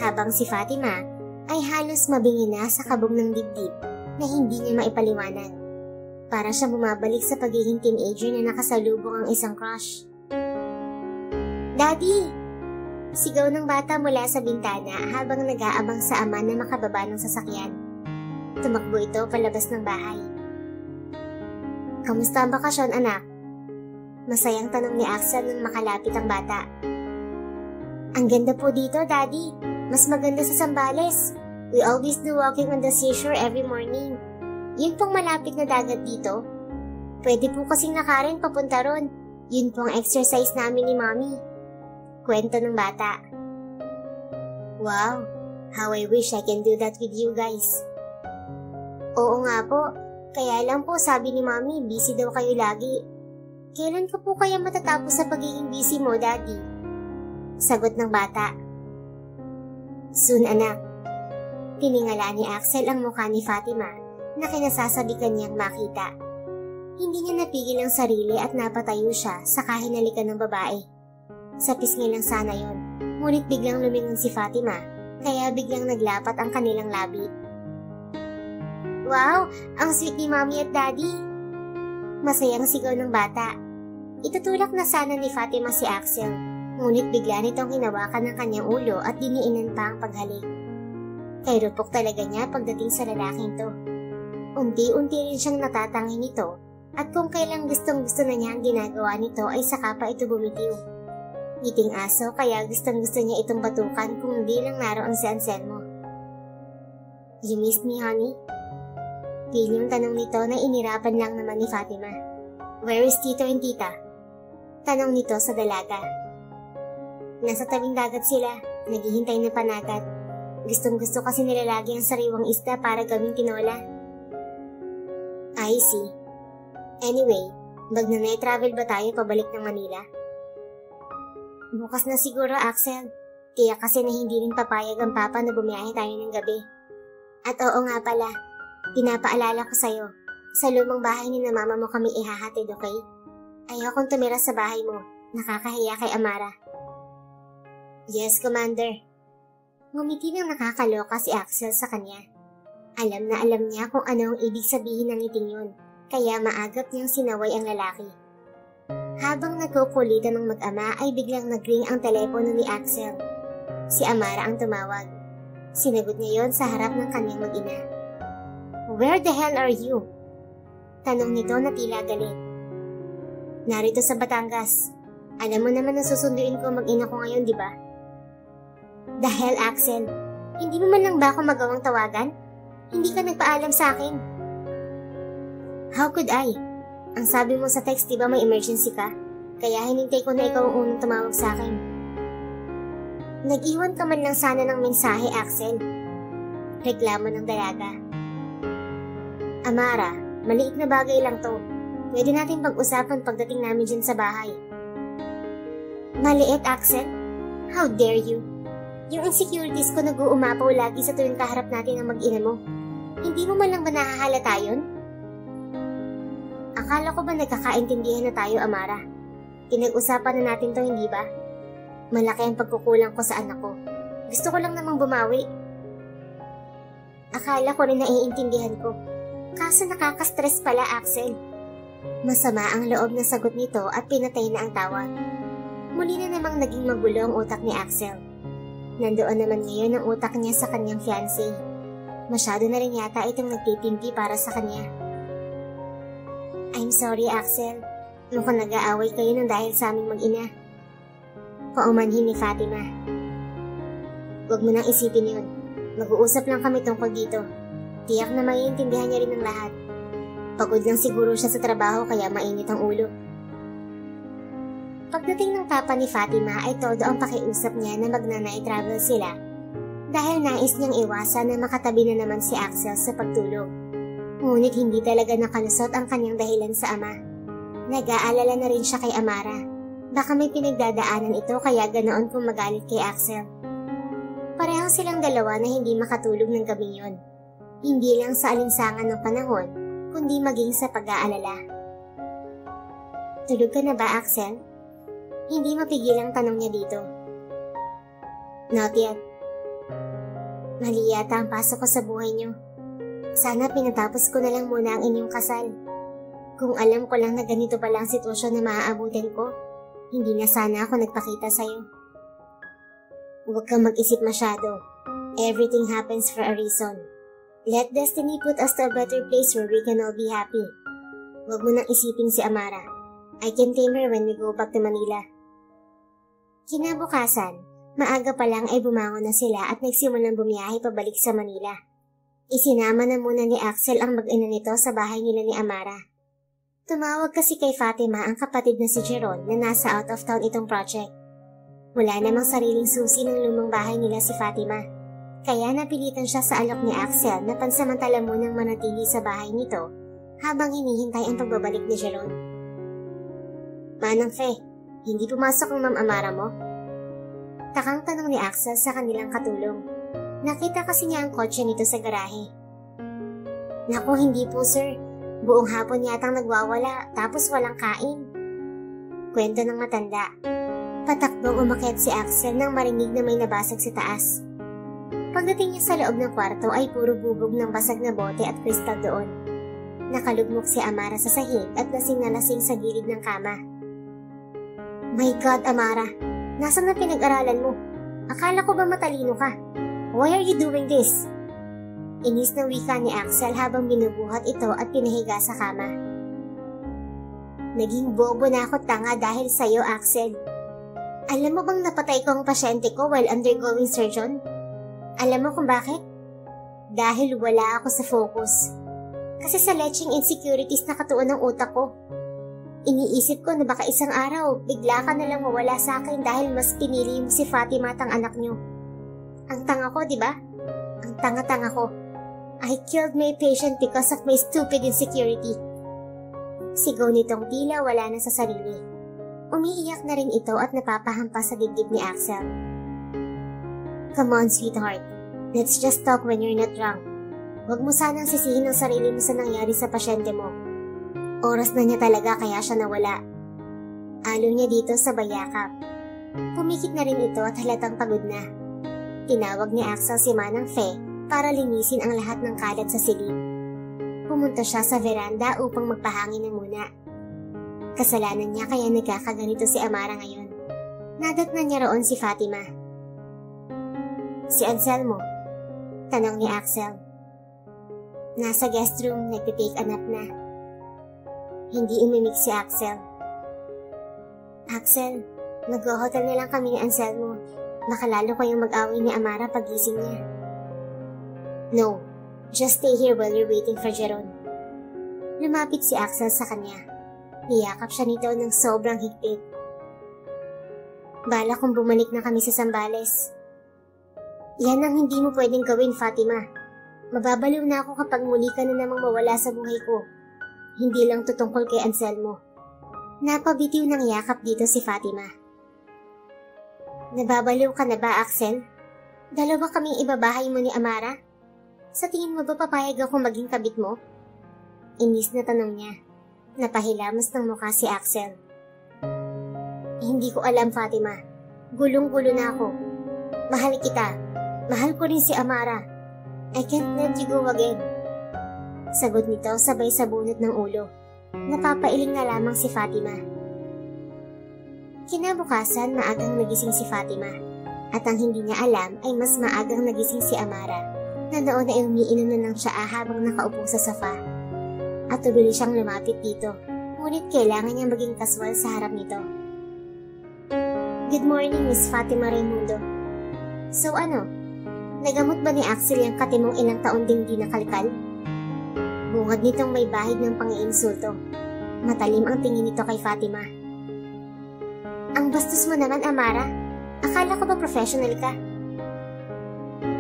A: habang si Fatima ay halos mabingi na sa kabog ng dibdib na hindi niya maipaliwanag. Para siyang bumabalik sa pagiging teenager na nakasalubong ang isang crush. "Daddy!" Sigaw ng bata mula sa bintana habang nag-aabang sa ama na makababa ng sasakyan. Tumakbo ito palabas ng bahay. "Kamusta ang bakasyon, anak?" Masayang tanong ni Axel nang makalapit ang bata. "Ang ganda po dito, Daddy. Mas maganda sa Zambales. We always do walking on the seashore every morning. Yun pong malapit na dagat dito. Pwede po kasing nakarin papunta ron. Yun pong exercise namin ni Mommy." Kwento ng bata. "Wow, how I wish I can do that with you guys." "Oo nga po, kaya lang po sabi ni Mommy busy daw kayo lagi. Kailan ka po kaya matatapos sa pagiging busy mo, Daddy?" Sagot ng bata. "Soon, anak." Tiningala ni Axel ang mukha ni Fatima na kinasasabikan niyang makita. Hindi niya napigil ang sarili at napatayo siya sa kahinalikan ng babae. Sa pisngi lang sana yon, ngunit biglang lumingon si Fatima, kaya biglang naglapat ang kanilang labi. "Wow, ang sweet ni Mommy at Daddy!" Masayang sigaw ng bata. Itutulak na sana ni Fatima si Axel, ngunit bigla nitong hinawakan ng kanyang ulo at diniinan pa ang paghalik. Kay rupok talaga niya pagdating sa lalaking to. Unti-unti rin siyang natatangi nito, at kung kailang gustong-gusto na niya ang ginagawa nito ay saka pa ito bumitiw. Ngiting aso kaya gustong-gusto niya itong batukan kung hindi lang naroon si Anselmo. "You miss me, honey?" Pilyong tanong nito na inirapan lang naman ni Fatima. "Where is Tito and Tita?" Tanong nito sa dalaga. "Nasa tabing dagat sila, naghihintay ng panagat. Gustong-gusto kasi nila lagi ang sariwang isda para gawing tinola." "I see. Anyway, magne-travel ba tayo pabalik ng Manila?" "Bukas na siguro, Axel. Kaya kasi na hindi rin papayag ang papa na bumiyahe tayo ng gabi. At oo nga pala, pinapaalala ko sa'yo, sa lumang bahay ni na mama mo kami ihahatid, okay? Ayaw kong tumira sa bahay mo. Nakakahiya kay Amara." "Yes, Commander." Ngumiti nang nakakaloka si Axel sa kanya. Alam na alam niya kung ano ang ibig sabihin ng ngiting yun, kaya maagap niyang sinaway ang lalaki. Habang nagkukulitan ng mag-ama ay biglang nag-ring ang telepono ni Axel. Si Amara ang tumawag. Sinagot niya yon sa harap ng kanyang mag-ina. "Where the hell are you?" Tanong nito na tila galit. "Narito sa Batangas. Alam mo naman na susunduin ko mag-ina ko ngayon, di ba?" "The hell, Axel? Hindi mo man lang ba ako magawang tawagan? Hindi ka nagpaalam sa akin." "How could I? Ang sabi mo sa text, di ba may emergency ka? Kaya hinintay ko na ikaw ang unang tumawag sa akin." "Nag-iwan ka man lang sana ng mensahe, Axel." Reklamo ng dalaga. "Amara, maliit na bagay lang to. Pwede natin pag-usapan pagdating namin dyan sa bahay." "Maliit, Axel? How dare you? Yung insecurities ko nag-uumapaw lagi sa tuwing kaharap natin ang mag-ina mo. Hindi mo man lang ba nahahalata yun?" "Akala ko ba nagkakaintindihan na tayo, Amara? Pinag-usapan na natin to, hindi ba? Malaki ang pagkukulang ko sa anak ko. Gusto ko lang namang bumawi." "Akala ko rin naiintindihan ko. Kaso nakaka-stress pala, Axel." Masama ang loob na sagot nito at pinatay na ang tawag. Muli na namang naging magulo ang utak ni Axel. Nandoon naman ngayon ang utak niya sa kanyang fiancé. Masyado na rin yata itong nagtitimpi para sa kanya. "I'm sorry, Axel. Mukhang nag-aaway kayo ng dahil sa aming mag-ina." Paumanhin ni Fatima. "Huwag mo nang isipin yun. Mag-uusap lang kami tungkol dito. Tiyak na maiintindihan niya rin ng lahat. Pagod lang siguro siya sa trabaho kaya mainit ang ulo." Pagdating ng papa ni Fatima ay todo ang pakiusap niya na magna-night travel sila dahil nais niyang iwasan na makatabi na naman si Axel sa pagtulog. Ngunit hindi talaga nakalusot ang kanyang dahilan sa ama. Nag-aalala na rin siya kay Amara. Baka may pinagdadaanan ito kaya ganoon kung magalit kay Axel. Pareho silang dalawa na hindi makatulog ng gabing yon. Hindi lang sa alinsangan ng panahon, kundi maging sa pag-aalala. "Tulog ka na ba, Axel?" Hindi mapigil ang tanong niya dito. "Not yet." "Mali yata ang pasok ko sa buhay niyo. Sana pinatapos ko na lang muna ang inyong kasal. Kung alam ko lang na ganito pala ang sitwasyon na maaabutin ko, hindi na sana ako nagpakita sa'yo." "Huwag kang mag-isip masyado. Everything happens for a reason. Let destiny put us to a better place where we can all be happy. Huwag mo nang isipin si Amara. I can tame her when we go back to Manila." Kinabukasan, maaga pa lang ay bumangon na sila at nagsimulang bumiyahe pabalik sa Manila. Isinama na muna ni Axel ang mag-ina nito sa bahay nila ni Amara. Tumawag kasi kay Fatima ang kapatid na si Jeron na nasa out of town itong project. Wala namang sariling susi ng lumang bahay nila si Fatima, kaya napilitan siya sa alok ni Axel na pansamantala munang manatili sa bahay nito habang hinihintay ang pagbabalik ni Jeron. "Manang Fe, hindi pumasok ang Ma'am Amara mo?" Takang tanong ni Axel sa kanilang katulong. Nakita kasi niya ang kotse nito sa garahe. "Naku, hindi po sir. Buong hapon yatang nagwawala tapos walang kain." Kwento ng matanda. Patakbong umakyat si Axel nang marinig na may nabasag sa taas. Pagdating niya sa loob ng kwarto ay puro bubog ng basag na bote at kristal doon. Nakalugmok si Amara sa sahig at lasing na lasing sa gilid ng kama. "My God, Amara! Nasaan na pinag-aralan mo? Akala ko ba matalino ka? Why are you doing this?" Inis na wika ni Axel habang binubuhat ito at pinahiga sa kama. "Naging bobo na ako tanga dahil sa'yo, Axel. Alam mo bang napatay ko ang pasyente ko while undergoing surgeon? Alam mo kung bakit? Dahil wala ako sa focus. Kasi sa leching insecurities na katuon ng utak ko. Iniisip ko na baka isang araw, bigla ka na lang mawala sa akin dahil mas pinili mo si Fatima at ang anak niyo. Ang tanga ko, di ba? Ang tanga-tanga ko. I killed my patient because of my stupid insecurity." Sigaw nitong tila wala na sa sarili. Umiiyak na rin ito at napapahampas sa dibdib ni Axel. "Come on, sweetheart. Let's just talk when you're not drunk. Huwag mo sanang sisihin ang sarili mo sa nangyari sa pasyente mo. Oras na niya talaga kaya siya nawala." Alo niya dito sa bayakap. Pumikit na rin ito at halatang pagod na. Tinawag ni Axel si Manang Fe para linisin ang lahat ng kalat sa silid. Pumunta siya sa veranda upang magpahangin na muna. Kasalanan niya kaya nagkakaganito si Amara ngayon. Nadatnan niya roon si Fatima. Si Anselmo, tanong ni Axel. Nasa guest room, nagtitake a nap na. Hindi umimik si Axel. Axel, mag-hotel na lang kami ni Anselmo. Baka lalo kayong mag-away ni Amara pagising niya. No, just stay here while you're waiting for Jeron. Lumapit si Axel sa kanya. Niyakap siya nito ng sobrang higpit. Bala kung bumalik na kami sa Zambales. Yan ang hindi mo pwedeng gawin, Fatima. Mababaliw na ako kapag muli ka na namang mawala sa buhay ko. Hindi lang tutungkol kay Anselmo. Napabitiw ng yakap dito si Fatima. Nababaliw ka na ba, Axel? Dalawa kaming ibabahay mo ni Amara? Sa tingin mo ba papayag ako maging kabit mo? Inis na tanong niya. Napahilamos ng mukha si Axel. Hindi ko alam, Fatima. Gulong-gulo na ako. Mahal kita. Mahal ko rin si Amara. I can't let you go again. Sagot nito sabay sa bunot ng ulo. Napapailing na lamang si Fatima. Kinabukasan, maagang nagising si Fatima. At ang hindi niya alam ay mas maagang nagising si Amara na noon ay umiinom na ng tsaa habang nakaupo sa sofa. At tubili siyang lumapit dito, ngunit kailangan niya maging kaswal sa harap nito. Good morning, Miss Fatima Raimundo. So ano, nagamot ba ni Axel yung katimong ilang taon ding di nakalkal? Bungad nitong may bahid ng pang-iinsulto. Matalim ang tingin nito kay Fatima. Ang bastos mo naman, Amara. Akala ko ba professional ka?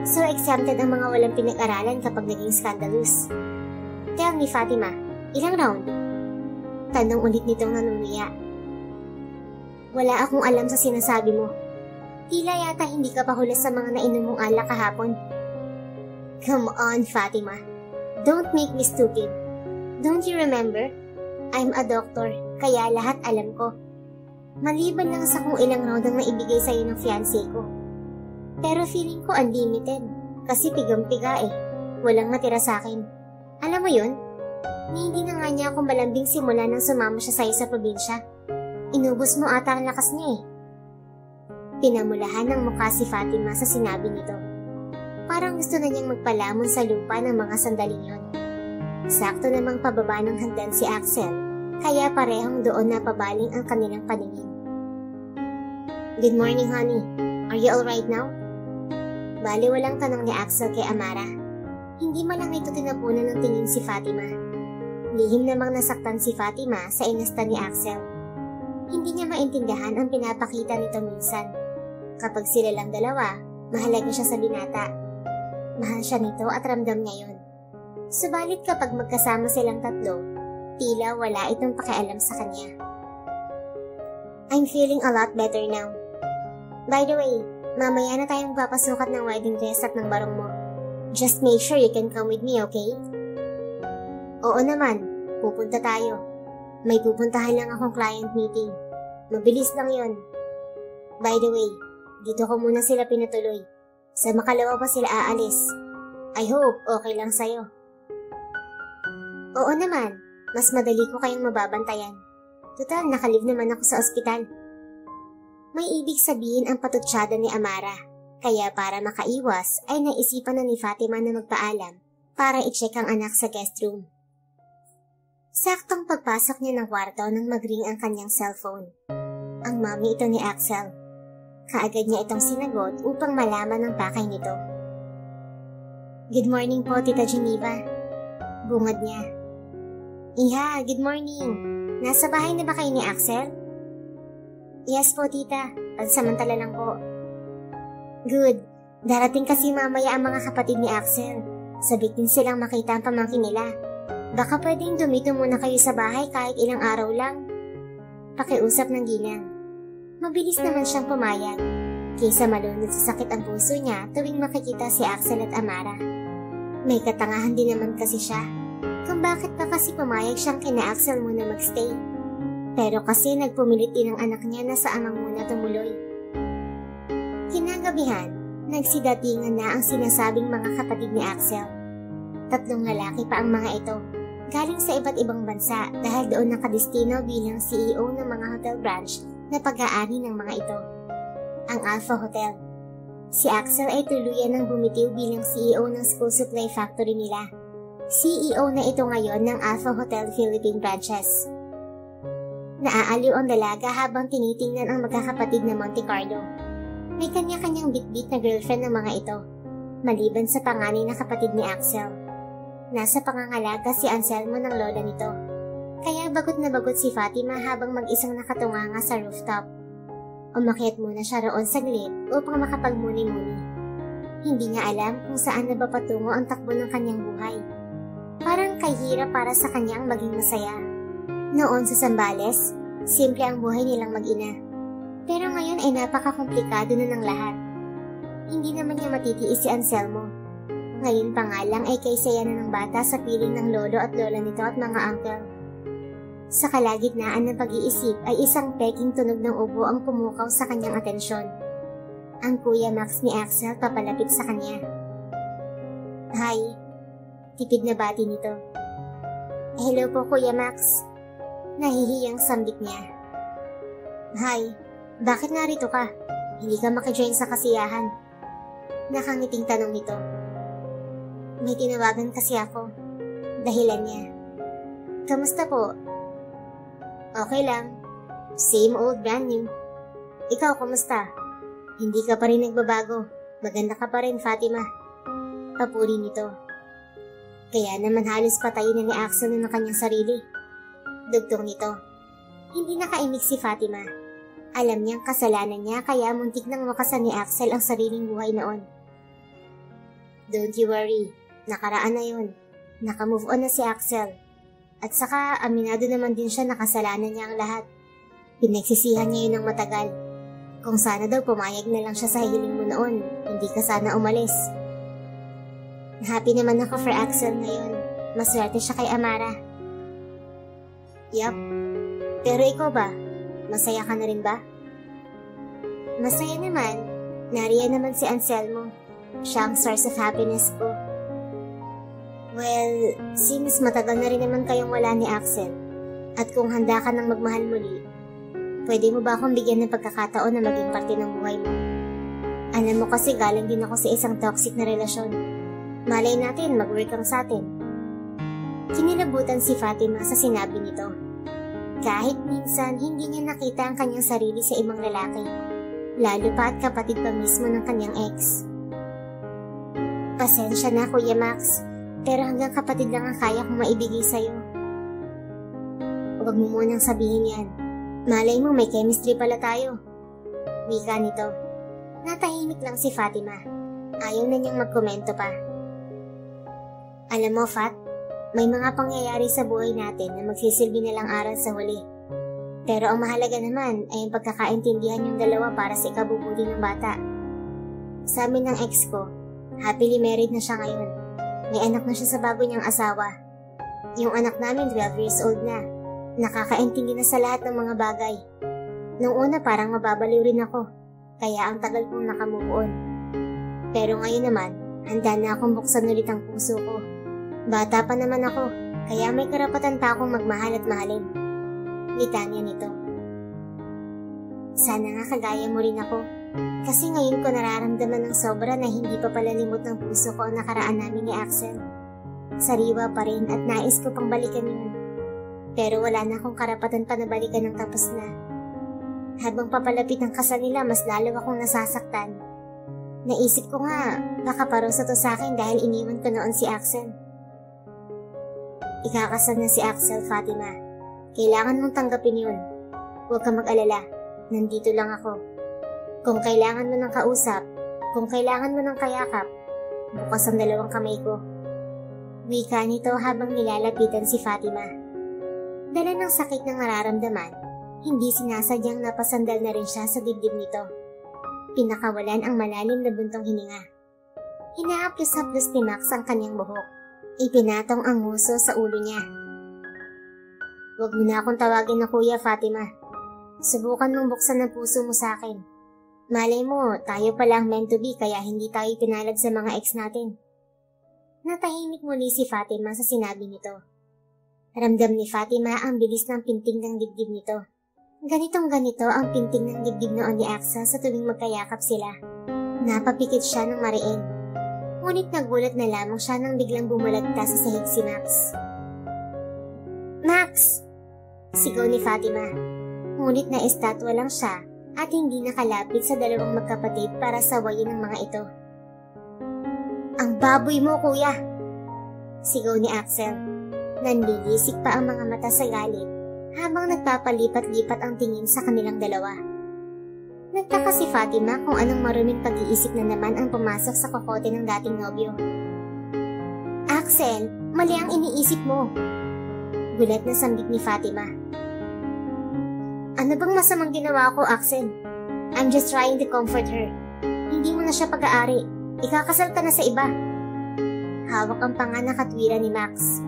A: So exempted ang mga walang pinag-aralan kapag naging scandalous. Tell me, Fatima, ilang round? Tanong ulit nitong nanunuya. Wala akong alam sa sinasabi mo. Tila yata hindi ka pa hula sa mga nainom mong alak kahapon. Come on, Fatima. Don't make me stupid. Don't you remember? I'm a doctor, kaya lahat alam ko. Maliban lang sa kung ilang round ang naibigay sa'yo ng fiancé ko. Pero feeling ko unlimited, kasi pigang-piga eh. Walang natira sa'kin. Alam mo yun? Hindi na nga niya akong malambing simula nang sumama siya sa'yo sa probinsya. Inubos mo ata ang lakas niya eh. Pinamulahan ng mukha si Fatima sa sinabi nito. Parang gusto na niyang magpalamon sa lupa ng mga sandaling yun. Sakto namang pababa ng hagdan si Axel, kaya parehong doon na pabaling ang kanilang paningin. Good morning, honey. Are you alright now? Baliwalang tanong ni Axel kay Amara. Hindi man lang ito tinapunan ng tingin si Fatima. Lihim namang nasaktan si Fatima sa inasta ni Axel. Hindi niya maintindihan ang pinapakita nito minsan. Kapag sila lang dalawa, mahalaga siya sa binata. Mahal siya nito at ramdam niya yun. Subalit kapag magkasama silang tatlo, tila wala itong pakialam sa kanya. I'm feeling a lot better now. By the way, mamaya na tayong papasukat ng wedding dress at ng barong mo. Just make sure you can come with me, okay? Oo naman, pupunta tayo. May pupuntahan lang akong client meeting. Mabilis lang yon. By the way, dito ko muna sila pinatuloy. Sa makalawa pa sila aalis. I hope okay lang sa'yo. Oo naman, mas madali ko kayong mababantayan. Total, nakalive naman ako sa ospital. May ibig sabihin ang patutsyada ni Amara, kaya para makaiwas ay naisipan na ni Fatima na magpaalam para i-check ang anak sa guest room. Saktong pagpasok niya ng kwarto nang mag-ring ang kanyang cellphone. Ang mami ito ni Axel. Kaagad niya itong sinagot upang malaman ang pakay nito. Good morning po, Tita Geneva. Bungad niya. Iha, good morning. Nasa bahay na ba kayo ni Axel? Yes po, tita. Pansamantala lang po. Good. Darating kasi mamaya ang mga kapatid ni Axel. Sabik din silang makita ang pamangkin nila. Baka pwedeng dumito muna kayo sa bahay kahit ilang araw lang. Pakiusap ng ginang. Mabilis naman siyang pumayag. Kaysa malunod sa sakit ang puso niya tuwing makikita si Axel at Amara. May katangahan din naman kasi siya. Kung bakit pa kasi pumayag siyang kina Axel muna magstay. Pero kasi nagpumilit din ang anak niya na sa amang muna tumuloy. Kinagabihan, Nagsidatingan na ang sinasabing mga kapatid ni Axel. 3 lalaki pa ang mga ito, galing sa iba't ibang bansa dahil doon nakadestino bilang CEO ng mga hotel branch na pag-aari ng mga ito, ang Alpha Hotel. Si Axel ay tuluyan ng bumitiw bilang CEO ng school supply factory nila. CEO na ito ngayon ng Alpha Hotel Philippine Branches. Naaaliw ang dalaga habang tinitingnan ang magkakapatid na Monte Carlo. May kanya-kanyang bit-bit na girlfriend ng mga ito, maliban sa panganay na kapatid ni Axel. Nasa pangangalaga si Anselmo ng lola nito, kaya bagot na bagot si Fatima habang mag-isang nakatunganga sa rooftop. Umakyat muna siya roon saglit upang makapagmuni-muni. Hindi niya alam kung saan na ba patungo ang takbo ng kanyang buhay. Parang kahirap para sa kanya ang maging masaya. Noon sa Zambales, simple ang buhay nilang mag-ina. Pero ngayon ay napakakomplikado na ng lahat. Hindi naman niya matitiis si Anselmo. Ngayon pa nga lang ay kaysaya na ng bata sa piling ng lolo at lola nito at mga uncle. Sa kalagitnaan ng pag-iisip ay isang peking tunog ng ubo ang pumukaw sa kanyang atensyon. Ang Kuya Max ni Axel papalapit sa kanya. Hi, tipid na bati nito. Hello po Kuya Max. Nahihiyang sambit niya. Hi, bakit narito ka? Hindi ka maki-join sa kasiyahan. Nakangiting tanong nito. May tinawagan kasi ako. Dahilan niya. Kamusta po? Okay lang. Same old brand new. Ikaw, kamusta? Hindi ka pa rin nagbabago. Maganda ka pa rin, Fatima. Papuri nito. Kaya naman halos patayin na ni Axel ng kanyang sarili. Dugtong nito. Hindi nakaimik si Fatima. Alam niyang kasalanan niya kaya muntik nang makasan ni Axel ang sariling buhay noon. Don't you worry. Nakaraan na yun. Naka-move on na si Axel. At saka, aminado naman din siya na kasalanan niya ang lahat. Pinagsisihan niya yun ng matagal. Kung sana daw pumayag na lang siya sa hiling mo noon, hindi ka sana umalis. Happy naman ako for Axel ngayon. Maswerte siya kay Amara. Yup. Pero ikaw ba? Masaya ka na rin ba? Masaya naman. Nariyan naman si Anselmo. Siya ang source of happiness ko. Well, since matagal na rin naman kayong wala ni Axel, at kung handa ka nang magmahal muli, pwede mo ba akong bigyan ng pagkakataon na maging parte ng buhay mo? Alam mo kasi galing din ako sa isang toxic na relasyon. Malay natin, mag-work ang sa atin. Kinilabutan si Fatima sa sinabi nito. Kahit minsan, hindi niya nakita ang kanyang sarili sa ibang lalaki, lalo pa at kapatid pa mismo ng kanyang ex. Pasensya na, Kuya Max. Pero hanggang kapatid lang ang kaya kong maibigay sa'yo. Huwag mo munang sabihin yan. Malay mo may chemistry pala tayo. Wika nito. Natahimik lang si Fatima. Ayaw na niyang magkomento pa. Alam mo, Fat, may mga pangyayari sa buhay natin na magsisilbi na lang aral sa huli. Pero ang mahalaga naman ay ang pagkakaintindihan yung dalawa para sa ikabubuti ng bata. Sa amin ng ex ko, happily married na siya ngayon. May anak na siya sa bago niyang asawa. Yung anak namin 12 years old na. Nakakaintindi na sa lahat ng mga bagay. Nung una parang mababaliw rin ako. Kaya ang tagal kong nakamove on. Pero ngayon naman, handa na akong buksan ulit ang puso ko. Bata pa naman ako, kaya may karapatan pa akong magmahal at mahalin. Litanya nito. Sana nga kagaya mo rin ako. Kasi ngayon ko nararamdaman ng sobra na hindi pa pala limot ng puso ko ang nakaraan namin ni Axel. Sariwa pa rin at nais ko pang balikan yun. Pero wala na akong karapatan pa na balikan ng tapos na. Habang papalapit ng kasal nila, mas lalo akong nasasaktan. Naisip ko nga, baka parusa to sa akin dahil iniwan ko noon si Axel. Ikakasal na si Axel, Fatima. Kailangan mong tanggapin yun. Huwag ka mag-alala. Nandito lang ako. Kung kailangan mo ng kausap, kung kailangan mo ng kayakap, bukas ang dalawang kamay ko. Wika nito habang nilalapitan si Fatima. Dala ng sakit ng nararamdaman, hindi sinasadyang napasandal na rin siya sa dibdib nito. Pinakawalan ang malalim na buntong hininga. Hinahaplos-haplos ni Max ang kanyang buhok. Ipinatong ang nguso sa ulo niya. Huwag mo na akong tawagin na Kuya, Fatima. Subukan mong buksan ang puso mo sa akin. Malay mo, tayo pala ang meant to be kaya hindi tayo pinalad sa mga ex natin. Natahimik muli si Fatima sa sinabi nito. Ramdam ni Fatima ang bilis ng pinting ng dibdib nito. Ganitong ganito ang pinting ng dibdib noon ni Axel sa tuwing magkayakap sila. Napapikit siya ng mariin. Ngunit nagulat na lamang siya nang biglang bumalagta sa sahig si Max. Max! Sigaw ni Fatima. Ngunit na-estatwa lang siya at hindi nakalapit sa dalawang magkapatid para sawayin ang mga ito. Ang baboy mo, kuya! Sigaw ni Axel. Nanlilisik pa ang mga mata sa galit habang nagpapalipat-lipat ang tingin sa kanilang dalawa. Nagtaka si Fatima kung anong maruming pag-iisip na naman ang pumasok sa kokote ng dating nobyo. Axel, mali ang iniisip mo. Gulat na sambit ni Fatima. Ano bang masamang ginawa ko, Axel? I'm just trying to comfort her. Hindi mo na siya pag-aari. Ikakasal ka na sa iba. Hawak ang panga na katwiran ni Max.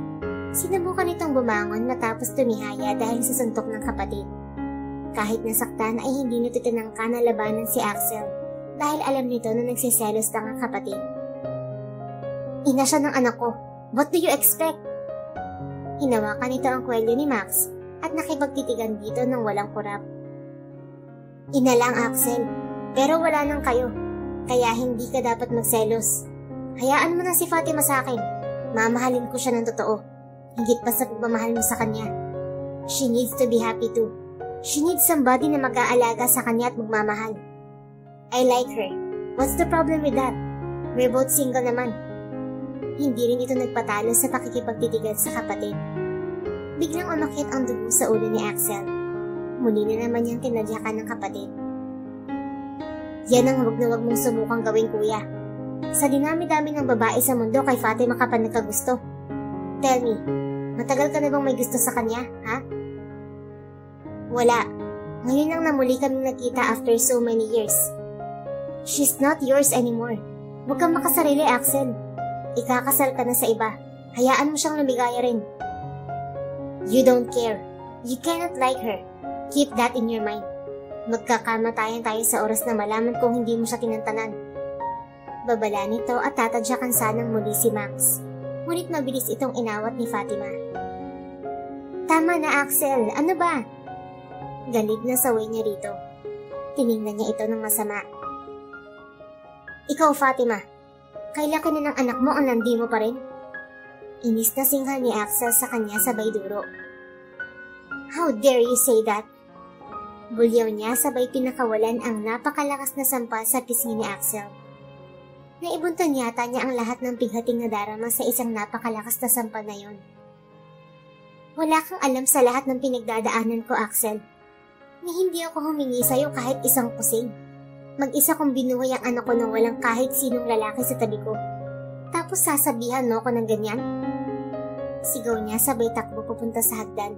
A: Sinubukan itong bumangon matapos tumihaya dahil sa suntok ng kapatid. Kahit nasaktan ay hindi nito tinangka na labanan si Axel dahil alam nito na nagsiselos lang ang kapatid. Ina siya ng anak ko. What do you expect? Hinawakan nito ang kwelyo ni Max at nakipagtitigan dito ng walang kurap. Ina lang, Axel, pero wala nang kayo, kaya hindi ka dapat magselos. Hayaan mo na si Fatima sa akin. Mamahalin ko siya ng totoo, higit pa sa pagmamahal mo sa kanya. She needs to be happy too. She needs somebody na mag-aalaga sa kanya at magmamahal. I like her. What's the problem with that? We're both single naman. Hindi rin ito nagpatalo sa pakikipagtitigan sa kapatid. Biglang umakit ang dugo sa ulo ni Axel. Muli na naman niyang tinadyakan ng kapatid. Yan ang huwag na huwag mong subukang gawin, kuya. Sa dinami-dami ng babae sa mundo kay Fatima ka pa nagkagusto. Tell me, matagal ka na bang may gusto sa kanya, ha? Wala. Ngayon lang na muli kaming nakita after so many years. She's not yours anymore. Huwag kang makasarili, Axel. Ikakasal ka na sa iba. Hayaan mo siyang lumigaya rin. You don't care. You cannot like her. Keep that in your mind. Magkakamatayan tayo sa oras na malaman kung hindi mo siya tinantanan. Babala nito at tatadyakan sanang muli si Max. Ngunit mabilis itong inawat ni Fatima. Tama na, Axel. Ano ba? Galit na saway niya rito. Tiningnan niya ito ng masama. Ikaw, Fatima. Kailaki na ng anak mo ang landi mo pa rin? Inis na singhal ni Axel sa kanya sabay duro. How dare you say that? Bulyaw niya sabay pinakawalan ang napakalakas na sampal sa pisngi ni Axel. Naibunton yata niya ang lahat ng pighating na darama sa isang napakalakas na sampal na yon. Wala kang alam sa lahat ng pinagdadaanan ko, Axel. Ni hindi ako humingi sa'yo kahit isang kusing. Mag-isa kong binuhay ang anak ko nang walang kahit sinong lalaki sa tabi ko. Tapos sasabihan mo ko ng ganyan? Sigaw niya sabay takbo pupunta sa hagdan.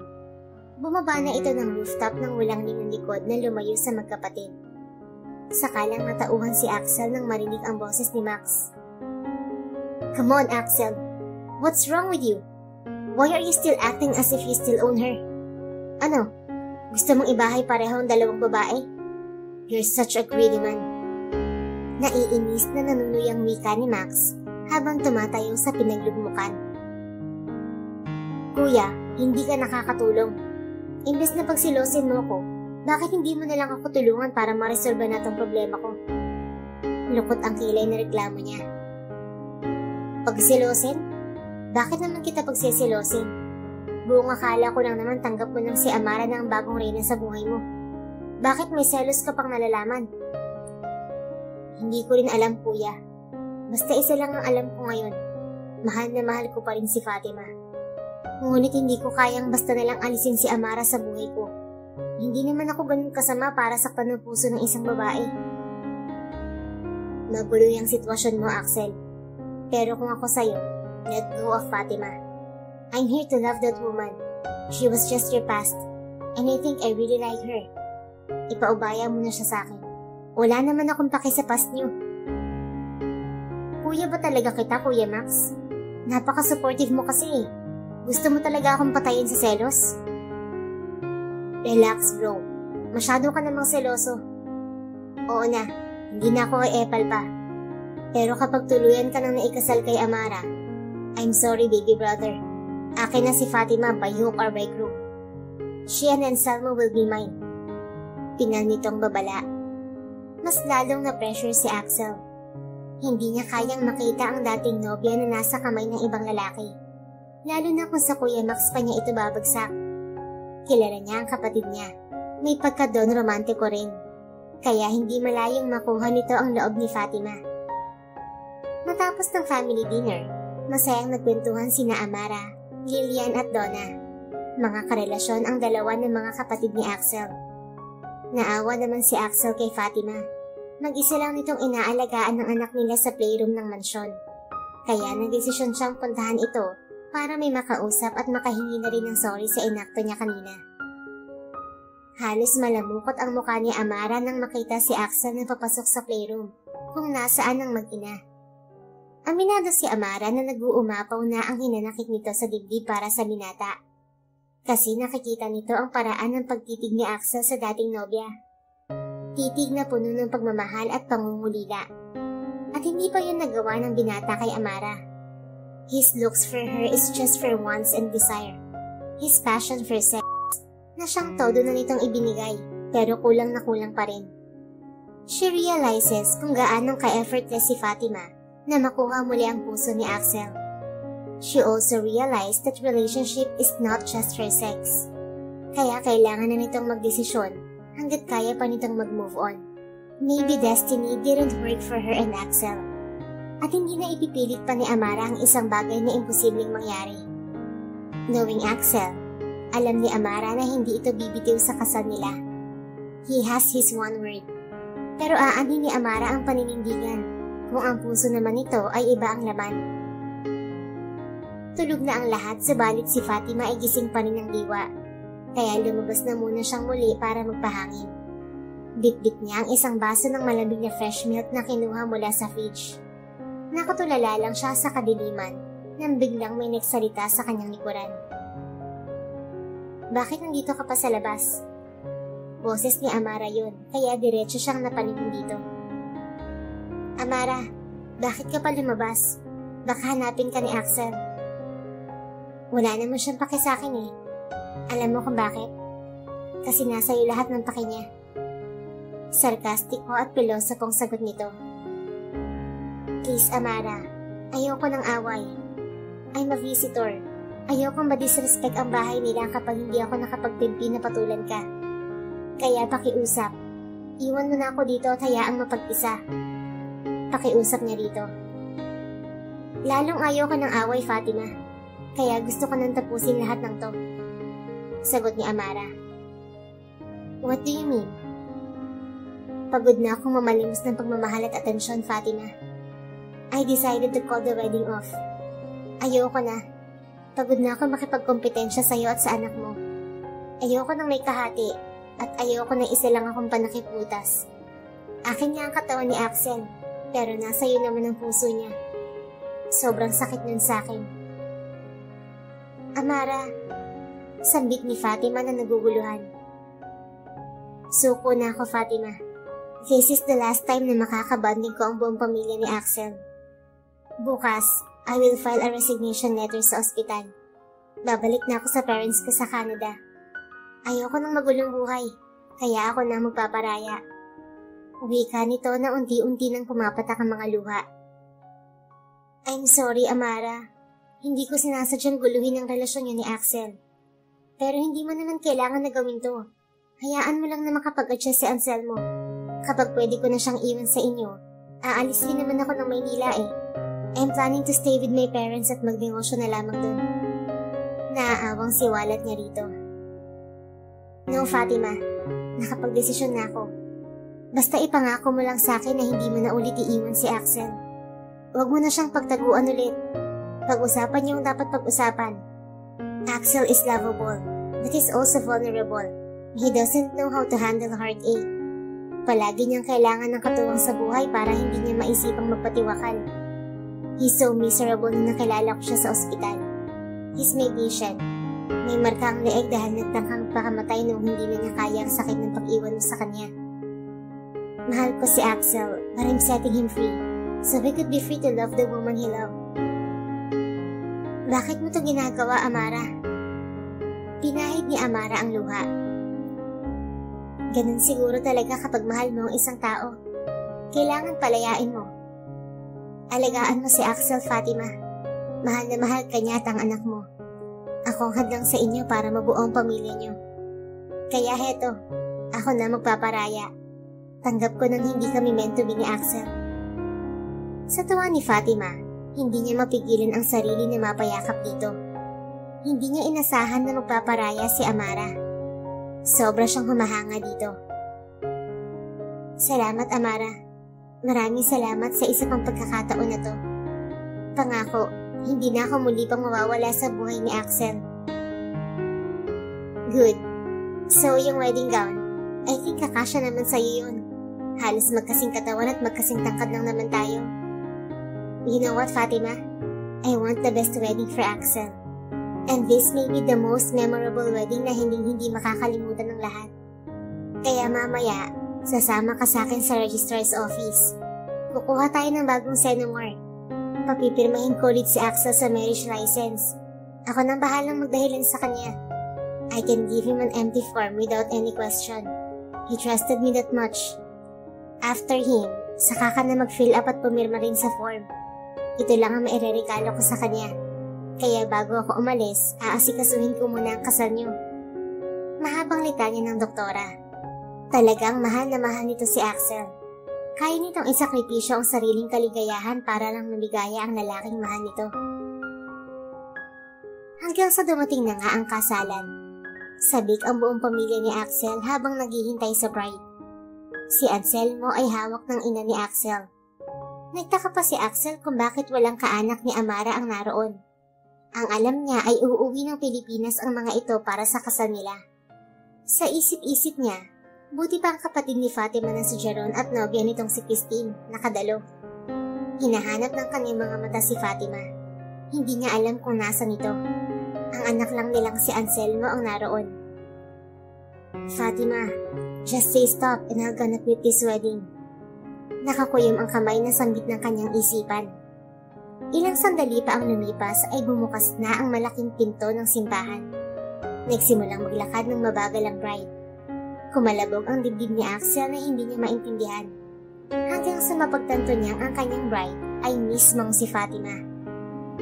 A: Bumaba na ito ng rooftop ng walang ninong likod na lumayo sa magkapatid. Sakalang natauhan si Axel nang marinig ang boses ni Max. Come on, Axel. What's wrong with you? Why are you still acting as if you still own her? Ano? Gusto mong ibahay pareho ang dalawang babae? You're such a greedy man. Naiinis na nanunuyang wika ni Max habang tumatayo sa pinaglugmukan. Kuya, hindi ka nakakatulong. Imbes na pagsilosin mo ko, bakit hindi mo na lang ako tulungan para maresolba na tong problema ko? Lukot ang kilay na reklamo niya. Pagsilosin? Bakit naman kita pagsisilosin? Buong akala ko lang naman tanggap mo ng si Amara na ang bagong reyna sa buhay mo. Bakit may selos ka pang nalalaman? Hindi ko rin alam, kuya. Basta isa lang ang alam ko ngayon. Mahal na mahal ko pa rin si Fatima. Ngunit hindi ko kayang basta nalang alisin si Amara sa buhay ko. Hindi naman ako ganun kasama para saktan ng puso ng isang babae. Magulo yung sitwasyon mo, Axel. Pero kung ako sa'yo, let go of Fatima. I'm here to love that woman. She was just your past, and I think I really like her. Ipaubaya mo na siya sa akin. Wala naman akong paki sa past niyo. Kuya ba talaga kita, Kuya Max? Napaka-supportive mo kasi eh. Gusto mo talaga akong patayin sa selos? Relax, bro. Masyado ka namang seloso. Oo na, hindi na ako epal pa. Pero kapag tuluyan ka nang naikasal kay Amara, I'm sorry baby brother. Akin na si Fatima by hook or by crook. She and Anselmo will be mine. Pinal nitong babala. Mas lalong na pressure si Axel. Hindi niya kayang makita ang dating nobya na nasa kamay ng ibang lalaki. Lalo na kung sa Kuya Max pa niya ito babagsak. Kilala niya ang kapatid niya. May pagka-don romantiko rin. Kaya hindi malayong makuha nito ang loob ni Fatima. Matapos ng family dinner, masayang nagkwentuhan sina Amara, Lilian at Donna. Mga karelasyon ang dalawa ng mga kapatid ni Axel. Naawa naman si Axel kay Fatima. Mag-isa lang nitong inaalagaan ng anak nila sa playroom ng mansyon. Kaya nagdesisyon siyang puntahan ito para may makausap at makahingi na rin ng sorry sa inakto niya kanina. Halos malamukot ang mukha ni Amara nang makita si Axel na papasok sa playroom kung nasaan ang mag-ina. Aminado si Amara na nag-uumapaw na ang hinanakit nito sa dibdib para sa binata. Kasi nakikita nito ang paraan ng pagtitig ni Axel sa dating nobya. Titig na puno ng pagmamahal at pangungulila. At hindi pa yun nagawa ng binata kay Amara. His looks for her is just for wants and desire. His passion for sex, na siyang todo na nitong ibinigay, pero kulang na kulang pa rin. She realizes kung gaanong ka-effortless si Fatima na makuha muli ang puso ni Axel. She also realized that relationship is not just for sex. Kaya kailangan na nitong magdesisyon hanggat kaya pa nitong mag-move on. Maybe destiny didn't work for her and Axel. At hindi na ipipilit pa ni Amara ang isang bagay na imposibleng mangyari. Knowing Axel, alam ni Amara na hindi ito bibitiw sa kasal nila. He has his one word. Pero aanhin ni Amara ang paninindigan kung ang puso naman nito ay iba ang laman. Tulog na ang lahat subalit si Fatima ay gising pa rin ng diwa. Kaya lumabas na muna siyang muli para magpahangin. Bitbit niya ang isang baso ng malamig na fresh milk na kinuha mula sa fridge. Nakatulala lang siya sa kadiliman nang biglang may nagsalita sa kanyang likuran. Bakit nandito ka pa sa labas? Boses ni Amara yun, kaya diretso siyang napaningin dito. Amara, bakit ka pa lumabas? Baka hanapin ka ni Axel. Wala naman siyang paki sa akin eh. Alam mo kung bakit? Kasi nasa iyo lahat ng paki niya. Sarkastiko at pilosopong sagot nito. Please, Amara. Ayoko ng away. I'm a visitor. Ayokong ma-disrespect ang bahay nila kapag hindi ako nakapagtimpi na patulan ka. Kaya pakiusap. Iwan mo na ako dito at hayaang mapag-isa. Pakiusap niya rito. Lalong ayoko ng away, Fatima. Kaya gusto ko nang tapusin lahat ng to. Sagot ni Amara. What do you mean? Pagod na akong mamalimos ng pagmamahal at atensyon, Fatima. I decided to call the wedding off. Ayoko na. Pagod na ako makipagkompetensya sa'yo at sa anak mo. Ayoko nang may kahati at ayoko na isa lang akong panakiputas. Akin niya ang katawan ni Axel, pero nasa iyo naman ang puso niya. Sobrang sakit nun sa'kin. Amara, sambit ni Fatima na naguguluhan. Suko na ako, Fatima. This is the last time na makakabanding ko ang buong pamilya ni Axel. Bukas, I will file a resignation letter sa ospital. Babalik na ako sa parents ko sa Canada. Ayoko ng magulong buhay, kaya ako na magpaparaya. Wika nito na unti-unti nang pumapatak ang mga luha. I'm sorry, Amara. Hindi ko sinasadyang guluhin ang relasyon niyo ni Axel. Pero hindi mo naman kailangan na gawin to. Hayaan mo lang na makapag-adjust si Anselmo. Kapag pwede ko na siyang iwan sa inyo, aalis din naman ako ng Maynila eh. I'm planning to stay with my parents at magnegosyo na lamang dun. Naaawang siwalat niya rito. No, Fatima. Nakapag-desisyon na ako. Basta ipangako mo lang sa akin na hindi mo na ulit iiwan si Axel. Huwag mo na siyang pagtaguan ulit. Pag-usapan niyo ang dapat pag-usapan. Axel is lovable, but he's also vulnerable. He doesn't know how to handle heartache. Palagi niyang kailangan ng katuwang sa buhay para hindi niya maisipang magpatiwakal. He's so miserable nung nakilala ko siya sa ospital. He's my patient. May marka ang leeg dahil nagtangkang pakamatay nung hindi na niya kaya ang sakit ng pag-iwan mo sa kanya. Mahal ko si Axel, but I'm setting him free, so he could be free to love the woman he loved. Bakit mo to ginagawa, Amara? Pinahid ni Amara ang luha. Ganun siguro talaga kapag mahal mo ang isang tao. Kailangan palayain mo. Alagaan mo si Axel, Fatima. Mahal na mahal ka niya at ang anak mo. Ako ang hadlang sa inyo para mabuo ang pamilya niyo. Kaya heto, ako na magpaparaya. Tanggap ko nang hindi kami meant to be ni Axel. Sa tuwa ni Fatima, hindi niya mapigilan ang sarili na mapayakap dito. Hindi niya inasahan na magpaparaya si Amara. Sobra siyang humahanga dito. Salamat, Amara. Maraming salamat sa isa pang pagkakataon na to. Pangako, hindi na ako muli pang mawawala sa buhay ni Axel. Good. So, yung wedding gown, I think kakasya naman sa'yo yun. Halos magkasing katawan at magkasing tangkad lang naman tayo. You know what, Fatima? I want the best wedding for Axel. And this may be the most memorable wedding na hindi makakalimutan ng lahat. Kaya mamaya, sasama ka sa akin sa registrar's office. Kukuha tayo ng bagong senomar. Papipirmahin ko ulit si Axel sa marriage license. Ako nang bahalang magdahilan sa kanya. I can give him an empty form without any question. He trusted me that much. After him, saka ka na mag-fill up at pumirma rin sa form. Ito lang ang maireregalo ko sa kanya. Kaya bago ako umalis, aasikasuhin ko muna ang kasal niyo. Mahabang litanya ng doktora. Talagang mahal na mahal nito si Axel. Kaya nitong isakripisyo ang sariling kaligayahan para lang maligaya ang lalaking mahal nito. Hanggang sa dumating na nga ang kasalan. Sabik ang buong pamilya ni Axel habang naghihintay sa bride. Si Anselmo ay hawak ng ina ni Axel. Nagtaka pa si Axel kung bakit walang kaanak ni Amara ang naroon. Ang alam niya ay uuwi ng Pilipinas ang mga ito para sa kasal nila. Sa isip-isip niya, buti pa ang kapatid ni Fatima na si Jeron at nobya nitong si Christine, nakadalo. Hinahanap ng kanyang mga mata si Fatima. Hindi niya alam kung nasan ito. Ang anak lang nilang si Anselmo ang naroon. Fatima, just say stop and I'm gonna quit this wedding. Nakakuyom ang kamay na sambit ng kanyang isipan. Ilang sandali pa ang lumipas ay bumukas na ang malaking pinto ng simbahan. Nagsimulang maglakad ng mabagal ang bride. Kumalabog ang dibdib ni Axel na hindi niya maintindihan. Hanggang sa mapagtanto niyang ang kanyang bride ay mismong si Fatima.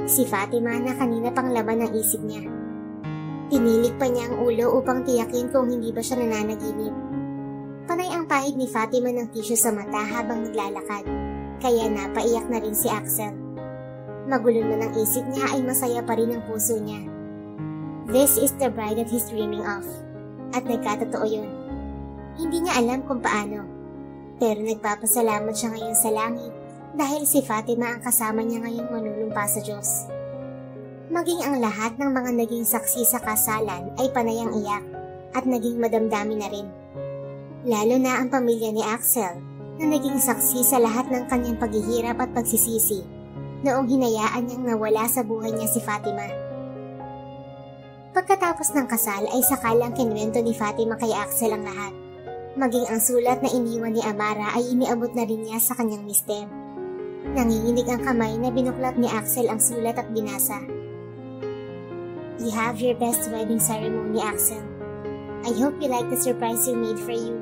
A: Si Fatima na kanina pang laman ng isip niya. Tinilik pa niya ang ulo upang tiyakin kung hindi ba siya nananaginip. Panay ang pahid ni Fatima ng tissue sa mata habang naglalakad, kaya napaiyak na rin si Axel. Magulo na ng isip niya ay masaya pa rin ang puso niya. This is the bride that he's dreaming of. At nagkatotoo yun. Hindi niya alam kung paano. Pero nagpapasalamat siya ngayon sa langit dahil si Fatima ang kasama niya ngayong manunumpa sa Diyos. Maging ang lahat ng mga naging saksi sa kasalan ay panayang iyak at naging madamdami na rin. Lalo na ang pamilya ni Axel na naging saksi sa lahat ng kanyang paghihirap at pagsisisi noong hinayaan niyang nawala sa buhay niya si Fatima. Pagkatapos ng kasal ay sakalang kinwento ni Fatima kay Axel ang lahat. Maging ang sulat na iniwan ni Amara ay iniabot na rin niya sa kanyang mister. Nanginginig ang kamay na binuklat ni Axel ang sulat at binasa. You have your best wedding ceremony, Axel. I hope you like the surprise we made for you.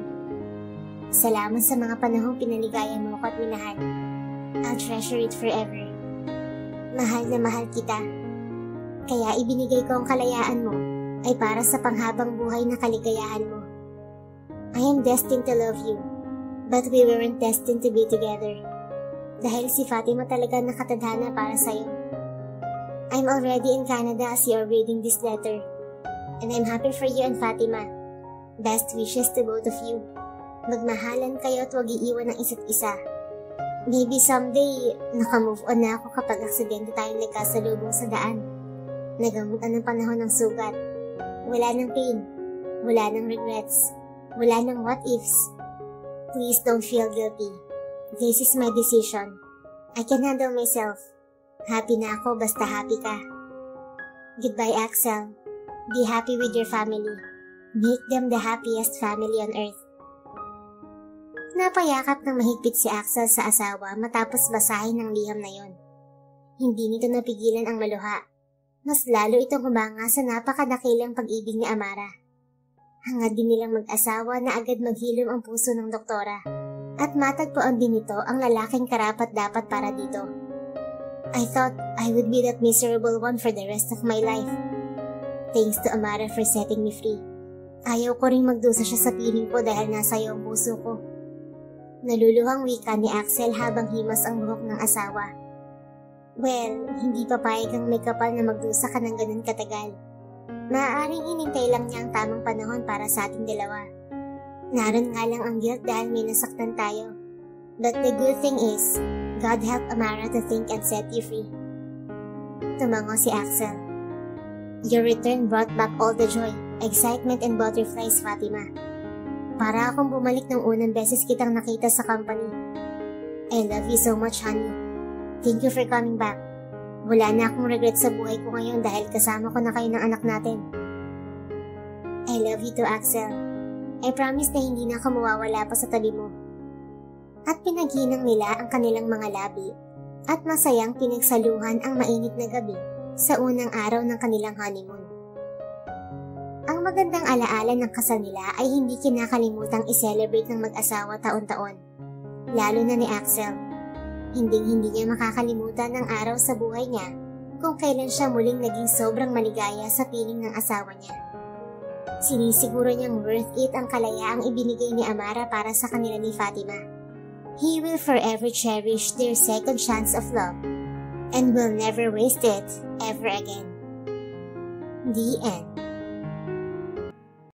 A: Salamat sa mga panahong pinaligaya mo at minahal. I'll treasure it forever. Mahal na mahal kita. Kaya ibinigay ko ang kalayaan mo ay para sa panghabang buhay na kaligayahan mo. I am destined to love you, but we weren't destined to be together. Dahil si Fatima talaga nakatadhana para sa'yo. I'm already in Canada as you're reading this letter. And I'm happy for you and Fatima. Best wishes to both of you. Magmahalan kayo at huwag iiwan ng isa't isa. Maybe someday, nakamove on na ako kapag aksidente tayong nagkasalubong sa daan. Nagamutan ng panahon ng sugat. Wala ng pain. Wala ng regrets. Wala ng what ifs. Please don't feel guilty. This is my decision. I can handle myself. Happy na ako basta happy ka. Goodbye, Axel. Be happy with your family. Make them the happiest family on earth. Napayakap ng mahigpit si Axel sa asawa matapos basahin ng liham na yon. Hindi nito napigilan ang maluha. Mas lalo itong humanga sa napakadakilang pag-ibig ni Amara. Hangad din nilang mag-asawa na agad maghilom ang puso ng doktora. At matagpuan din nito ang lalaking karapat-dapat para dito. I thought I would be that miserable one for the rest of my life. Thanks to Amara for setting me free. Ayaw ko ring magdusa siya sa piling ko dahil nasa iyo ang puso ko. Naluluhang wika ni Axel habang himas ang buhok ng asawa. Well, hindi papayag ang may kapal na magdusa ka ng ganun katagal. Maaaring hinintay lang niya ang tamang panahon para sa ating dalawa. Naroon nga lang ang guilt dahil may nasaktan tayo. But the good thing is, God help Amara to think and set you free. Tumango si Axel. Your return brought back all the joy, excitement and butterflies, Fatima. Para akong bumalik ng unang beses kitang nakita sa company. I love you so much, honey. Thank you for coming back. Wala na akong regret sa buhay ko ngayon dahil kasama ko na kayo ng anak natin. I love you too, Axel. I promise na hindi na ako mawawala pa sa tabi mo. At pinaghinang nila ang kanilang mga labi at masayang pinagsaluhan ang mainit na gabi sa unang araw ng kanilang honeymoon. Ang magandang alaala ng kasal nila ay hindi kinakalimutang i-celebrate ng mag-asawa taon-taon, lalo na ni Axel. Hinding-hindi niya makakalimutan ang araw sa buhay niya kung kailan siya muling naging sobrang maligaya sa piling ng asawa niya. Sinisiguro niyang worth it ang kalayaang ibinigay ni Amara para sa kanila ni Fatima. He will forever cherish their second chance of love and will never waste it ever again. The end.